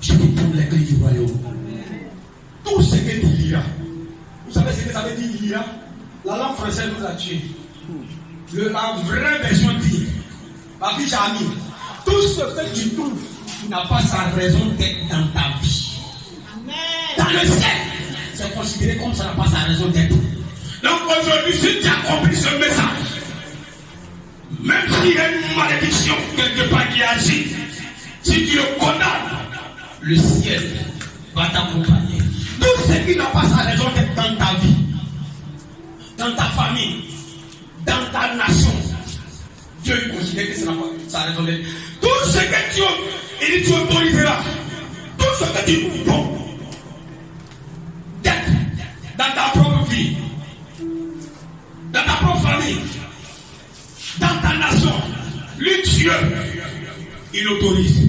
Je te donne les clés du royaume. Tout ce que tu liras. Vous savez ce que ça veut dire, lira? La langue française nous a tués. La vraie version dit, ma fille Jamy, tout ce que tu trouves, tu n'as pas sa raison d'être dans ta vie. Amen. Dans le ciel, c'est considéré comme ça n'a pas sa raison d'être. Donc aujourd'hui, si tu accomplis ce message, même s'il y a une malédiction quelque part qui agit, si tu le condamnes, le ciel va t'accompagner. Tout ce qui n'a pas sa raison d'être dans ta vie, dans ta famille, dans ta nation, Dieu considère que ça n'a pas sa raison d'être. Tout ce que tu autoriseras, tout ce que tu bon d'être dans ta propre vie, dans ta propre famille, dans ta nation, lui Dieu, il autorise.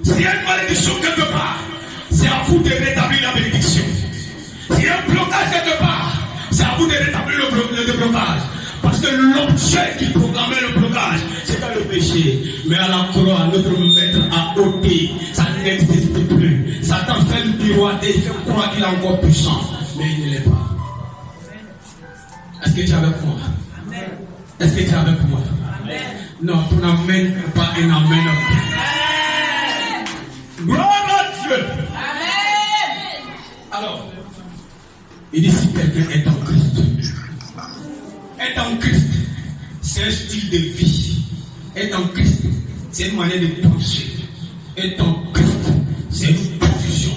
S'il y a une malédiction quelque part, c'est à vous de rétablir la bénédiction. S'il y a un blocage quelque part, c'est à vous de rétablir le blocage. Parce que l'objet qui proclamait le blocage, c'était le péché. Mais à la croix, notre maître a ôté, ça n'existe plus. Satan fait le miroiter, il fait croire qu'il est encore puissant. Mais il ne l'est pas. Est-ce que tu es avec moi? Est-ce que tu es avec moi? Non, ton amen n'est pas un amen. Gloire à Dieu. Alors, il dit si quelqu'un est en Christ. Être en Christ, c'est un style de vie. Être en Christ, c'est une manière de penser. Être en Christ, c'est une position.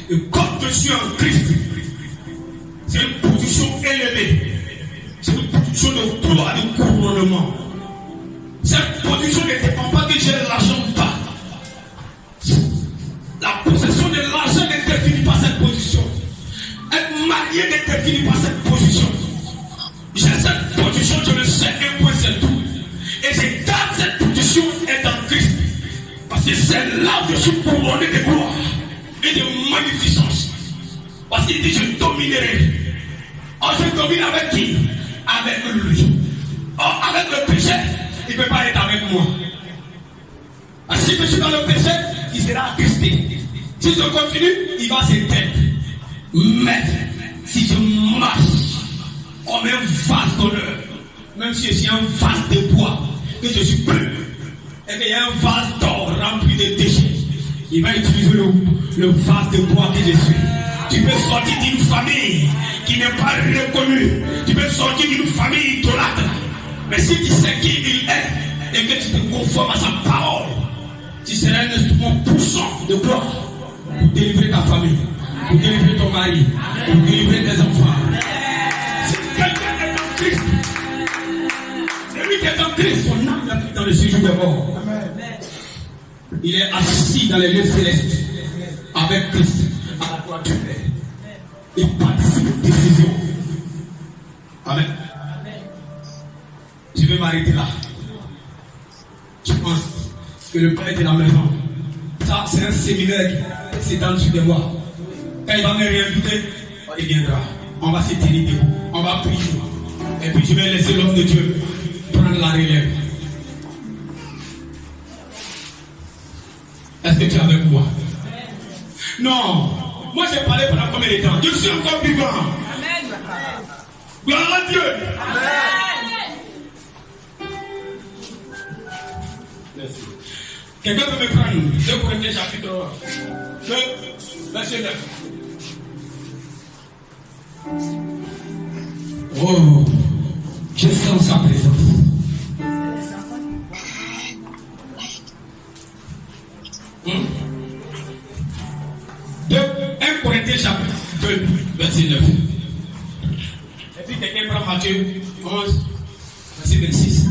Et comme je suis en Christ, c'est une position élevée. C'est une position de gloire, de couronnement. Cette position ne dépend pas que j'ai l'argent ou pas. La possession de l'argent ne définit pas cette position. Être marié ne définit pas cette position. J'ai cette position, je le sais, un point c'est tout. Et je garde cette position est en Christ. Parce que c'est là que je suis couronné de gloire et de magnificence. Parce qu'il dit je dominerai. Oh, je domine avec qui? Avec lui. Oh, avec le péché, il ne peut pas être avec moi. Parce que si je suis dans le péché, il sera attristé. Si je continue, il va s'éteindre. Mais si je marche comme un vase d'honneur, même si je suis un vase de bois, que je suis peu et qu'il y a un vase d'or rempli de déchets, il va utiliser le vase de bois que je suis. Tu peux sortir d'une famille qui n'est pas reconnue. Tu peux sortir d'une famille idolâtre. Mais si tu sais qui il est et que tu te conformes à sa parole, tu seras un instrument puissant de gloire pour délivrer ta famille, pour délivrer ton mari, pour délivrer tes enfants. Si quelqu'un est en Christ, celui qui est en Christ, son âme est dans le séjour des morts. Il est assis dans les lieux célestes avec Christ à la droite du Père. Il participe aux décisions. Amen. Je vais m'arrêter là. Je pense que le Père est dans la maison. Ça, c'est un séminaire qui s'étend dessus des mois. Quand il va me réinviter, il viendra. On va se tenir debout. On va prier. Et puis je vais laisser l'homme de Dieu prendre la relève. Est-ce que tu es avec moi? Non. Moi j'ai parlé pendant combien de temps? Je suis encore vivant. Amen. Gloire à Dieu. Amen. Merci. Quelqu'un peut me prendre 2 Corinthiens chapitre 2, verset 9. Oh, je sens sa présence. De 1 Corinthiens chapitre 2, verset 9. Et puis quelqu'un prend Matthieu 11, verset 26.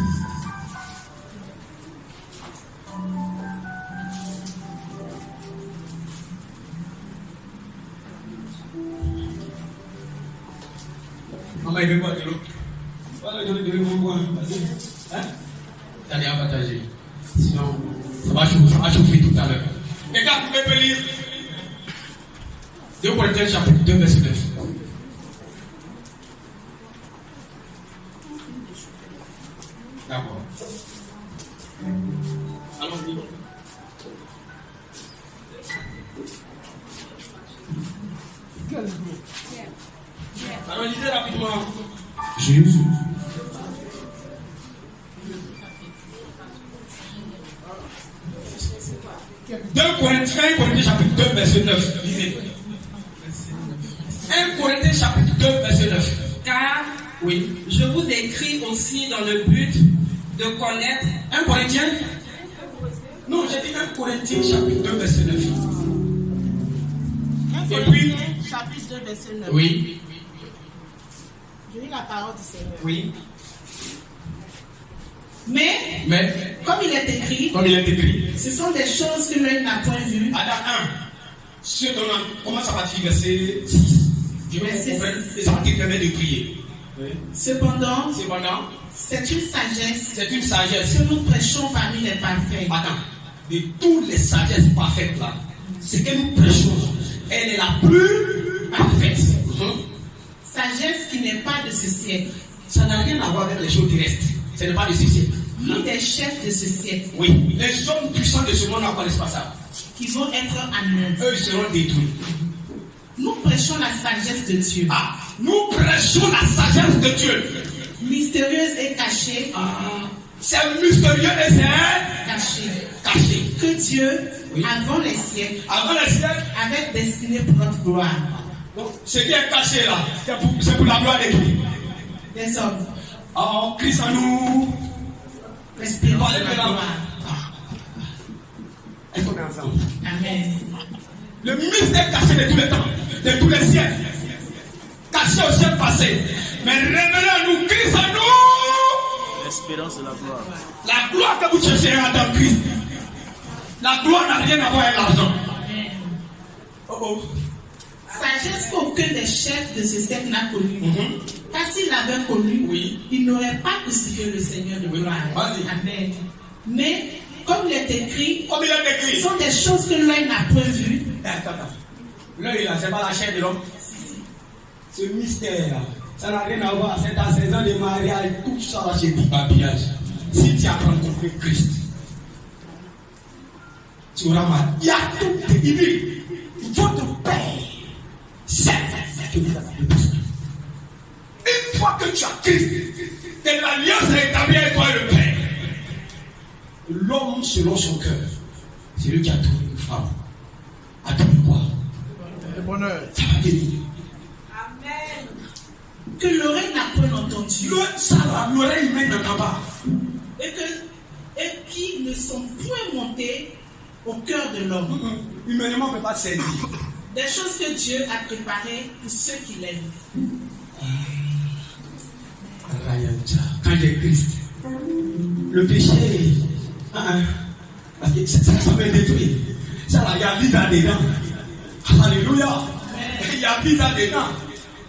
Maman, il veut boire de l'eau. Voilà, je vais boire. Hein? T'as rien à partager. Sinon, ça va chauffer tout à l'heure. Quelqu'un peut lire 2 Corinthiens chapitre 2, verset 9. D'accord. Allons-y. Alors lisez rapidement. Jésus. Corinthiens chapitre 2, verset 9. Lisez. 1 Corinthiens chapitre 2, verset 9. Car oui, je vous écris aussi dans le but de connaître. 1 Corinthiens? Non, j'ai dit 1 Corinthiens chapitre 2, verset 9. 1 Corinthiens chapitre 2, verset 9. Oui. Je lis la parole du Seigneur. Oui. Mais, comme il est écrit, ce sont des choses que l'œil n'a point vues. Adam 1. Comment ça va dire verset 6? Je vais vous comprendre. Et ça qui permet de prier. Oui. Cependant, c'est une sagesse. Que nous prêchons parmi les parfaits. Attends. De toutes les sagesses parfaites là, ce que nous prêchons, elle est la plus parfaite. Sagesse qui n'est pas de ce siècle. Ça n'a rien à voir avec les choses terrestres. Ce n'est pas de ce siècle. Ni des chefs de ce siècle. Oui. Les hommes puissants de ce monde ne connaissent pas ça. Qui vont être anéantis. Eux seront détruits. Nous prêchons la sagesse de Dieu. Nous prêchons la sagesse de Dieu. Mystérieuse et cachée. C'est mystérieux et c'est caché. Que Dieu, avant les siècles, avait destiné pour notre gloire. Donc, ce qui est caché là, c'est pour la gloire de qui? Des hommes. Oh, Christ en nous. L'espérance de la gloire. Est-ce qu'on est ensemble? Amen. Le mystère caché de tous les temps, de tous les siècles, caché au ciel passé, mais révélé à nous, Christ en nous. L'espérance de la gloire. La gloire que vous cherchez dans Christ. La gloire n'a rien à voir avec l'argent. Sagesse qu'aucun des chefs de ce siècle n'a connue. Car s'il l'avait connu, il n'aurait pas crucifié le Seigneur de gloire. Amen. Mais, comme il est écrit, ce sont des choses que l'œil n'a point vues. L'œil là, c'est pas la chair de l'homme. Ce mystère là, ça n'a rien à voir. C'est ta saison de mariage, tout ça là, c'est du babillage. Si tu apprends à comprendre Christ, tu auras mal. Il y a tout. Il dit, votre Père, c'est que vous avez besoin. Une fois que tu as Christ, que l'alliance est établie avec toi et le Père. l'homme selon son cœur, c'est lui qui a trouvé une femme. A trouvé quoi? Le bonheur. Ça va venir. Amen. Que l'oreille n'a point entendu. L'oreille humaine n'entend pas. Et qui ne sont point montés au cœur de l'homme. Humainement, on ne peut pas saisir. Des choses que Dieu a préparées pour ceux qui l'aiment. Quand j'ai Christ, le péché, parce que ça me détruit. Ça là, il y a vie là-dedans. Alléluia. Il y a vie là-dedans.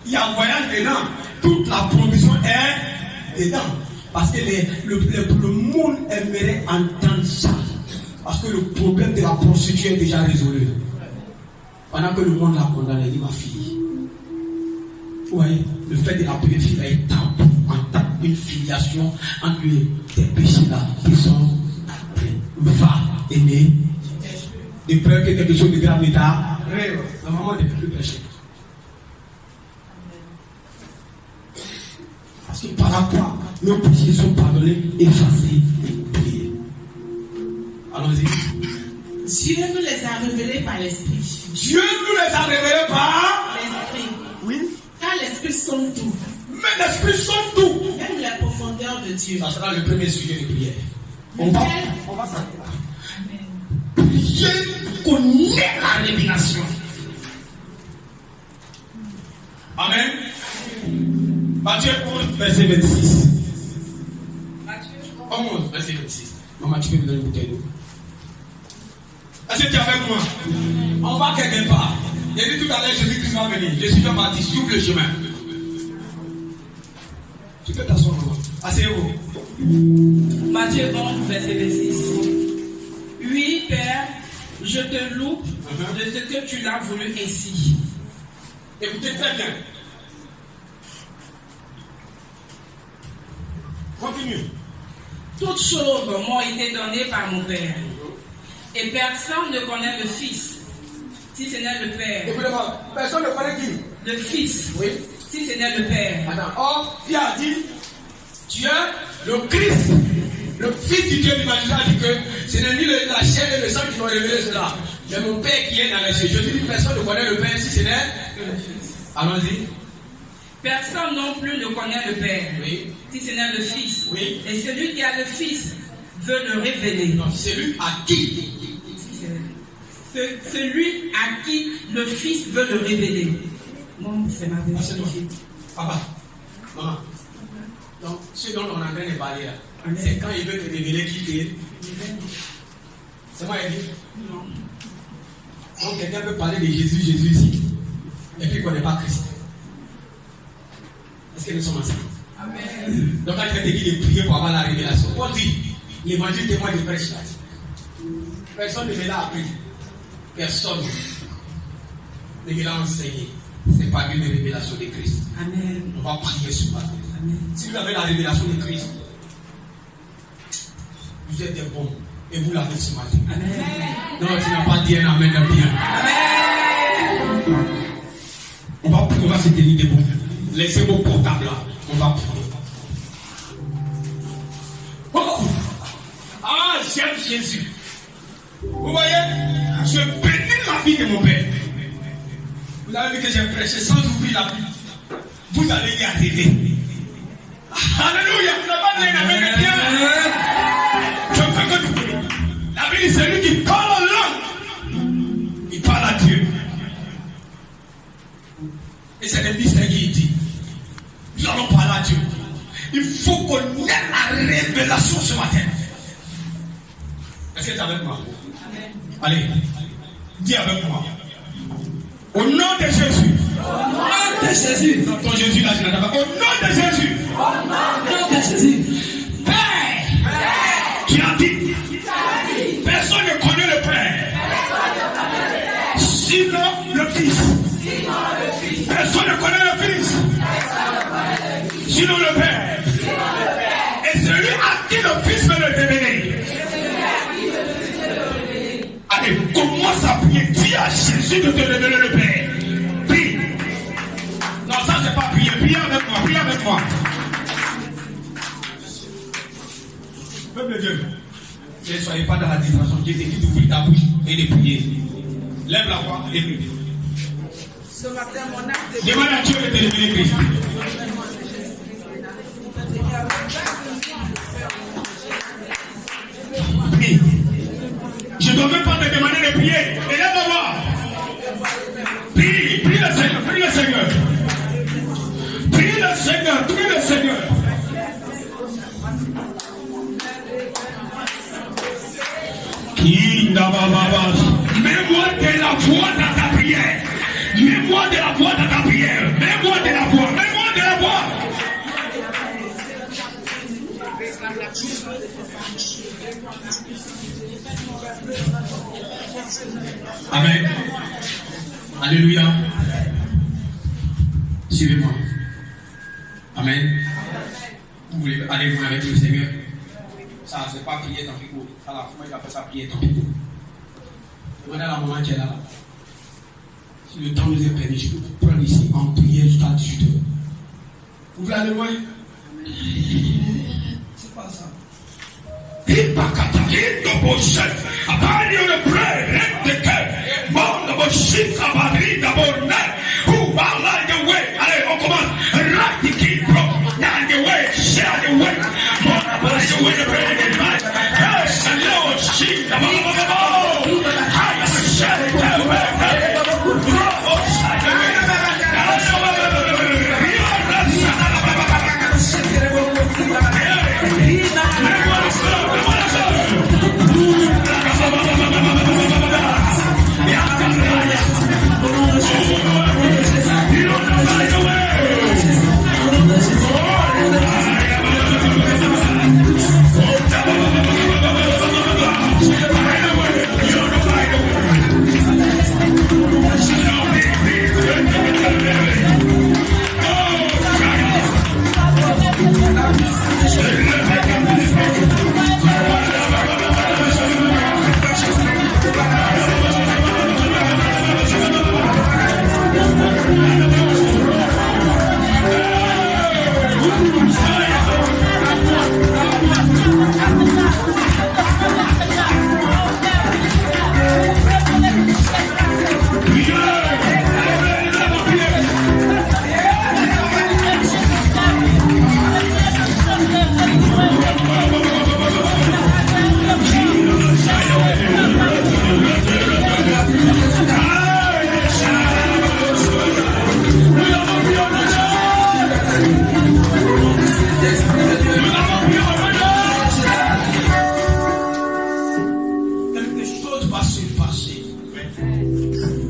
Il y a voyage dedans. Toute la provision est dedans. Parce que le monde aimerait entendre ça. Parce que le problème de la prostituée est déjà résolu. Pendant que le monde l'a condamné, il dit ma fille. Vous voyez, le fait de l'appeler fille est tabou. En tant qu'une filiation entre tes péchés-là qui sont va aimer. De peur que quelque chose de grave n'est pas. La maman n'est plus péché. Parce que par rapport, nos péchés sont pardonnés, effacés et oubliés. Allons-y. Dieu nous les a révélés par l'Esprit. Dieu nous les a révélés par l'Esprit. Oui. Car l'Esprit sonde tout. Mais l'Esprit sonde tout. Même les profondeurs de Dieu. Ça sera le premier sujet de prière. On va s'arrêter là. Prier connaît la révélation. Amen. Matthieu 11, verset 26. Matthieu 11, verset 26. Maman, tu peux me donner une bouteille d'eau? Est-ce que tu es avec moi? On va quelque part. J'ai dit tout à l'heure, Jésus-Christ va venir. Je suis Jean-Baptiste, j'ouvre le chemin. Tu peux t'asseoir, maman. Asseyez-vous. Matthieu 11, verset 26. Oui, Père, je te loue de ce que tu l'as voulu ainsi. Écoutez très bien. Continue. Toutes choses m'ont été données par mon Père. Et personne ne connaît le Fils, si ce n'est le Père. Écoutez-moi, personne ne connaît qui? Le Fils, oui. Si ce n'est le Père. Attends, or, qui a dit, tu es le Christ, le Fils du Dieu vivant, a dit que ce n'est ni la chair et le sang qui vont révéler cela, mais mon Père qui est dans les cieux. Je dis, personne ne connaît le Père si ce n'est que le Fils. Allons-y. Personne non plus ne connaît le Père, oui. Si ce n'est le Fils. Oui. Et celui qui a le Fils veut le révéler. Non, celui à qui? Celui à qui le Fils veut le révéler. Non, c'est ma vérité. Papa, maman. Donc, ce dont on est en train de parler là, c'est quand il veut te révéler qui tu es. C'est moi qui dis? Non. Donc, quelqu'un peut parler de Jésus ici, et puis il ne connaît pas Christ. Est-ce que nous sommes ensemble? Amen. Donc, quand il te dit de prier pour avoir la révélation, on dit, l'évangile témoigne de prêche là. Personne ne me l'a appris. Personne ne me l'a enseigné. C'est pas une révélation de Christ. Amen. On va prier ce matin. Amen. Si vous avez la révélation de Christ, vous êtes des bons. Et vous l'avez ce matin. Amen. Non, tu n'as pas dit un amen bien. Amen. On va se tenir debout. Laissez vos portables là. On va prier. Oh! Ah, j'aime Jésus. Vous voyez, je bénis la vie de mon Père. Vous avez vu que j'ai prêché sans ouvrir la Bible. Vous allez y arriver. Alléluia. Vous n'avez pas dit un amen bien. Je veux que tu pries. La Bible, c'est lui qui parle en langue. Il parle à Dieu. Et c'est le mystère qui dit. Nous allons parler à Dieu. Il faut qu'on ait la révélation ce matin. Est-ce que tu es avec moi? Amen. Allez, dis avec moi. Au nom de Jésus. Au nom de Jésus. Ton Jésus là, je n'entends pas. Au nom de Jésus. Au nom de Jésus. Père. Qui a dit. Personne ne connaît le Père. Sinon le Fils. Personne ne connaît le Fils. Sinon le Père. Et celui à qui le Fils veut le révéler. Allez, commence à prier. Dis à Jésus de te révéler le Père. Prie. Non, ça c'est pas prier. Prie avec moi. Prie avec moi. Peuple de Dieu. Ne soyez pas dans la distraction. Dieu te dit d'ouvrir ta bouche et de prier. Lève la voix et prie. Ce matin, mon acte Demande à Dieu de te révéler Christ. Prie. Je ne dois même pas te demander de prier. Et lève la voix. Prie, prie le Seigneur, prie le Seigneur. Prie le Seigneur, prie le Seigneur. Mets-moi de la voix dans ta prière. Mets-moi de la voix dans ta prière. Mets-moi de la voix. Mets-moi de la voix. Amen. Alléluia. Suivez-moi. Amen. Vous voulez aller loin avec le Seigneur? Ça, c'est pas prier dans le pico. Ça, la femme, il appelle ça prier dans le pico. Demandez à la maman qui est là. Si le temps nous est permis, je peux vous prendre ici en prière jusqu'à 18h. Vous voulez aller loin? C'est pas ça. Il pas kata, il ne bosse. Abandonne le prêt, reste que. Bon, d'abord, chic, abandonne, d'abord, net. Who are like the way? Allez, on commence. Right the key, bro. Down the way, share the way. Bon, d'abord, the way, the prayer, the night. Yes, the Lord, chic, abandonne. I am a shadow, the way.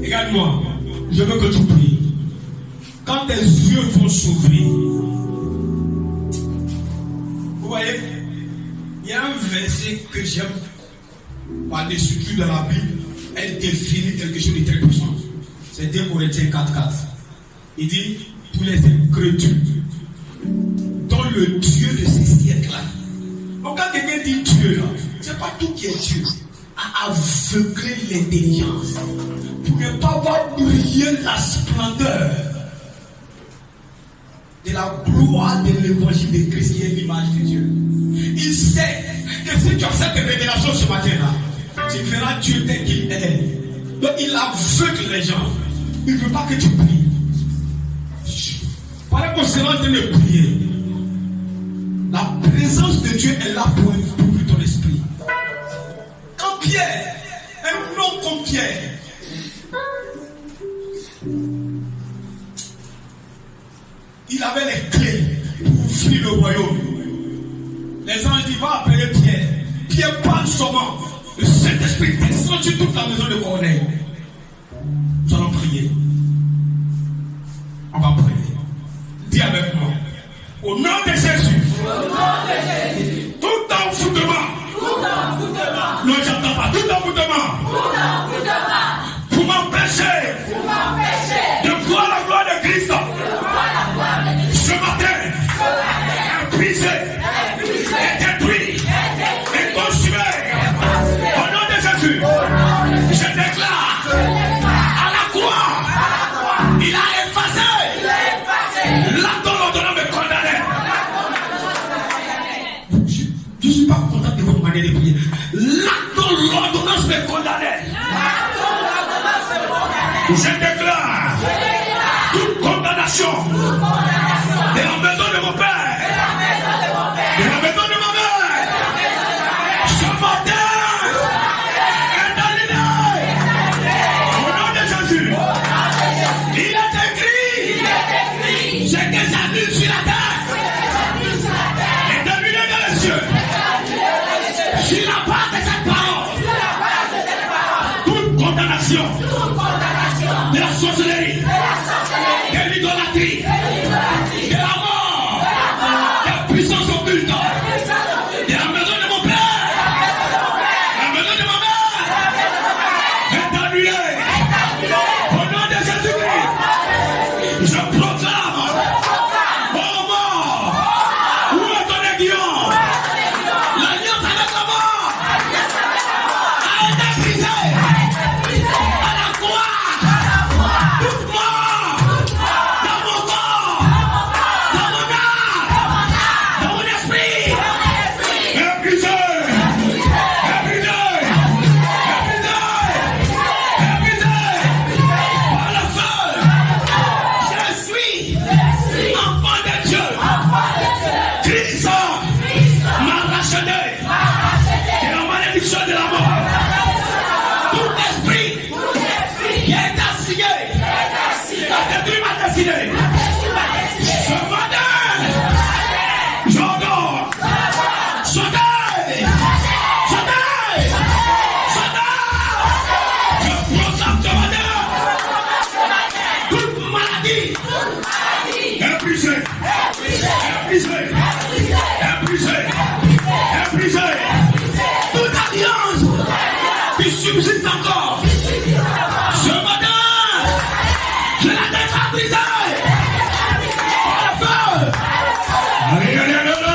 Regarde-moi, je veux que tu pries. Quand tes yeux vont s'ouvrir, vous voyez, il y a un verset que j'aime par-dessus tout dans la Bible. Elle définit quelque chose de très puissant. C'est 2 Corinthiens 4:4. Il dit, pour les incrédules, dont le Dieu de ces siècles-là. Donc quand quelqu'un dit Dieu là, c'est pas tout qui est Dieu. À aveugler l'intelligence pour ne pas voir briller la splendeur de la gloire de l'évangile de Christ qui est l'image de Dieu. Il sait que si tu as cette révélation ce matin-là, tu feras Dieu tel qu'il est. Donc il aveugle les gens. Il ne veut pas que tu pries. Pendant qu'on sera en train de prier, la présence de Dieu est là pour ouvrir ton esprit. Quand Pierre, un homme comme Pierre, il avait les clés pour ouvrir le royaume. Les anges disent, va appeler Pierre. Pierre parle seulement. Le Saint-Esprit descend sur toute la maison de Corneille. Nous allons prier. On va prier. Dis avec moi. Au nom de Jésus. Tout envoûtement. Non, j'entends pas. Tout envoûtement. Pour m'empêcher de voir la gloire de Christ. Ce matin. Brisé. Et détruit. Et consumé. Au nom de Jésus. Je déclare. À la croix. Il a effacé. L'acte l'ordonnant me condamner. Je ne suis pas content de votre manière de prier. me condamnait. Je déclare toute condamnation de la maison de mon père, de la maison de ma mère. Ce matin, est annulé. Au nom de Jésus, il est écrit, ce que j'annule sur la terre est annulé dans les cieux. Sur la base de cette parole, toute condamnation de la sorcellerie, de l'idolâtrie, de la mort, de la puissance occulte, de la maison de mon père, de la maison de ma mère, est annulée. Au nom de Jésus-Christ, je proclame, oh mort, où est ton aiguillon? L'alliance avec la mort a été brisée à la croix. Toute mort dans mon corps, dans mon âme, dans mon esprit, est brisée, est brisée, est brisée, est brisée par le feu. Je suis enfant de Dieu. Christ m'a racheté de la malédiction de la mort. Tout esprit qui est assigné a détruit ma destinée. Ce matin, j'ordonne, sautez, sautez, sautez. Je proclame ce matin, toute maladie est brisée, est brisée, est brisée, est brisée. Toute alliance qui subsiste encore, ce matin, je la déclare brisée par le feu. Allez, allez, allez, allez,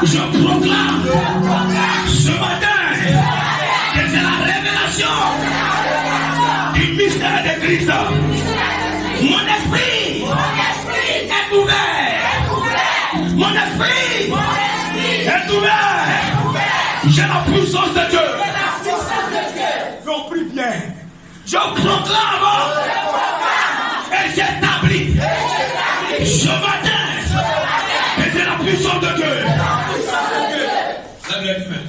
je proclame ce matin que c'est la révélation du mystère de Christ. Mon esprit est ouvert. Mon esprit est ouvert. J'ai la puissance de Dieu. On prie bien. Je proclame et j'établis ce matin que c'est la puissance de Dieu. Lève les mains.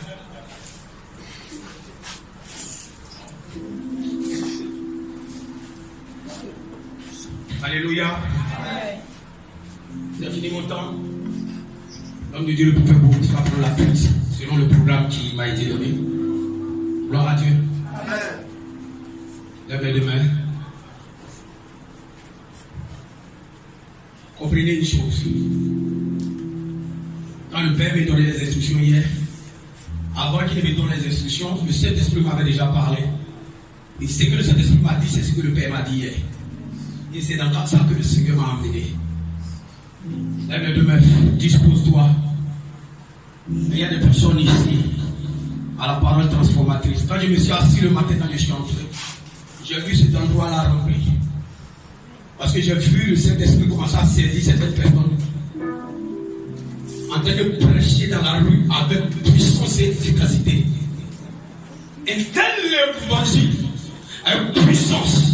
Alléluia. J'ai fini mon temps. L'homme de Dieu ne peut faire beaucoup, il va prendre la suite selon le programme qui m'a été donné. Gloire à Dieu. Amen. Lève les deux mains. Comprenez une chose. Quand le Père m'a donné les instructions hier, avant qu'il ne me donne les instructions, le Saint-Esprit m'avait déjà parlé. Et ce que le Saint-Esprit m'a dit, c'est ce que le Père m'a dit hier. Et c'est dans ça que le Seigneur m'a emmené. Lève les 2 mains, dispose-toi. Il y a des personnes ici à la parole transformatrice. Quand je me suis assis le matin, quand je suis entré, j'ai vu cet endroit-là rempli. Parce que j'ai vu le Saint-Esprit commencer à saisir certaines personnes en train de prêcher dans la rue avec puissance et efficacité. Et tel l'évangile, avec puissance,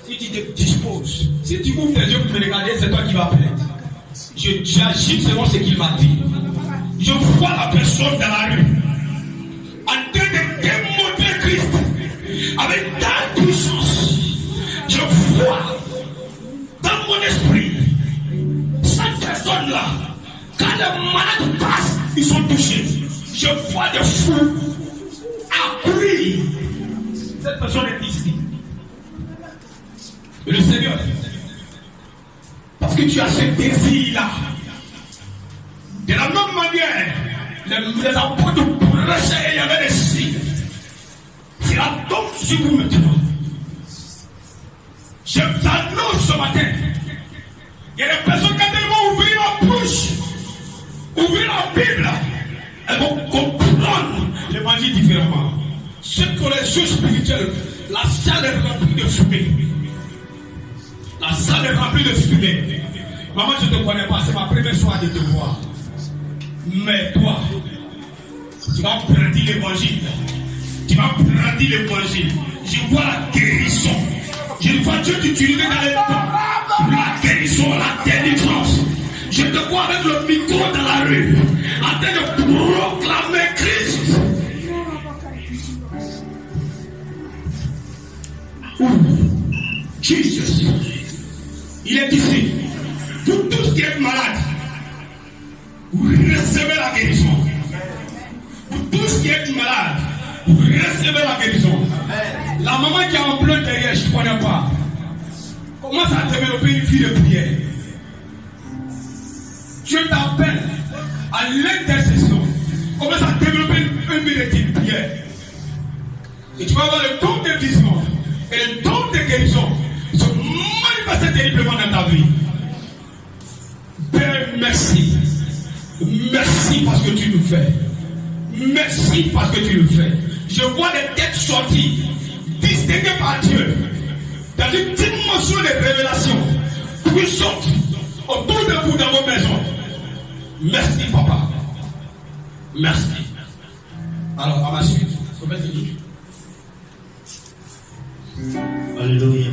si tu te disposes, si tu ouvres tes yeux pour me regarder, c'est toi qui vas plaire. J'agis selon ce qu'il m'a dit. Je vois la personne dans la rue en train de démontrer Christ avec ta puissance. Je vois dans mon esprit cette personne-là, quand les malades passent, ils sont touchés. Je vois des fous accourir. Cette personne est ici. Et le Seigneur, parce que tu as ce désir-là, de la même manière, les apôtres prêchaient et il y avait des signes. C'est la tombe sur vous maintenant. Je vous annonce ce matin, il y a des personnes qui vont ouvrir la bouche, ouvrir la Bible, elles vont comprendre l'évangile différemment. Ceux qui ont les yeux spirituels, la salle est remplie de fumée. La salle est remplie de fumée. Maman, je ne te connais pas, c'est ma première soirée de te voir. Mais toi, tu vas prendre l'évangile. Tu vas prendre l'évangile. Je vois la guérison. Je vois Dieu t'utiliser dans les temps. La guérison, la délivrance. Je te vois avec le micro dans la rue, en train de proclamer Christ. Jesus. Il est ici. Vous tous qui êtes malades, vous recevez la guérison. Vous tous qui êtes malades, vous recevez la guérison. La maman qui a un bleu derrière, je ne connais pas. Commence à développer une vie de prière. Dieu t'appelle à l'intercession. Commence à développer une vie de prière. Et tu vas avoir le don de vision et le don de guérison se manifester terriblement dans ta vie. Père, merci. Merci parce que tu nous fais. Merci parce que tu le fais. Je vois des têtes sorties, distinguées par Dieu, dans une dimension de révélation puissante autour de vous dans vos maisons. Merci, papa. Merci. Alors, à ma suite, Alléluia.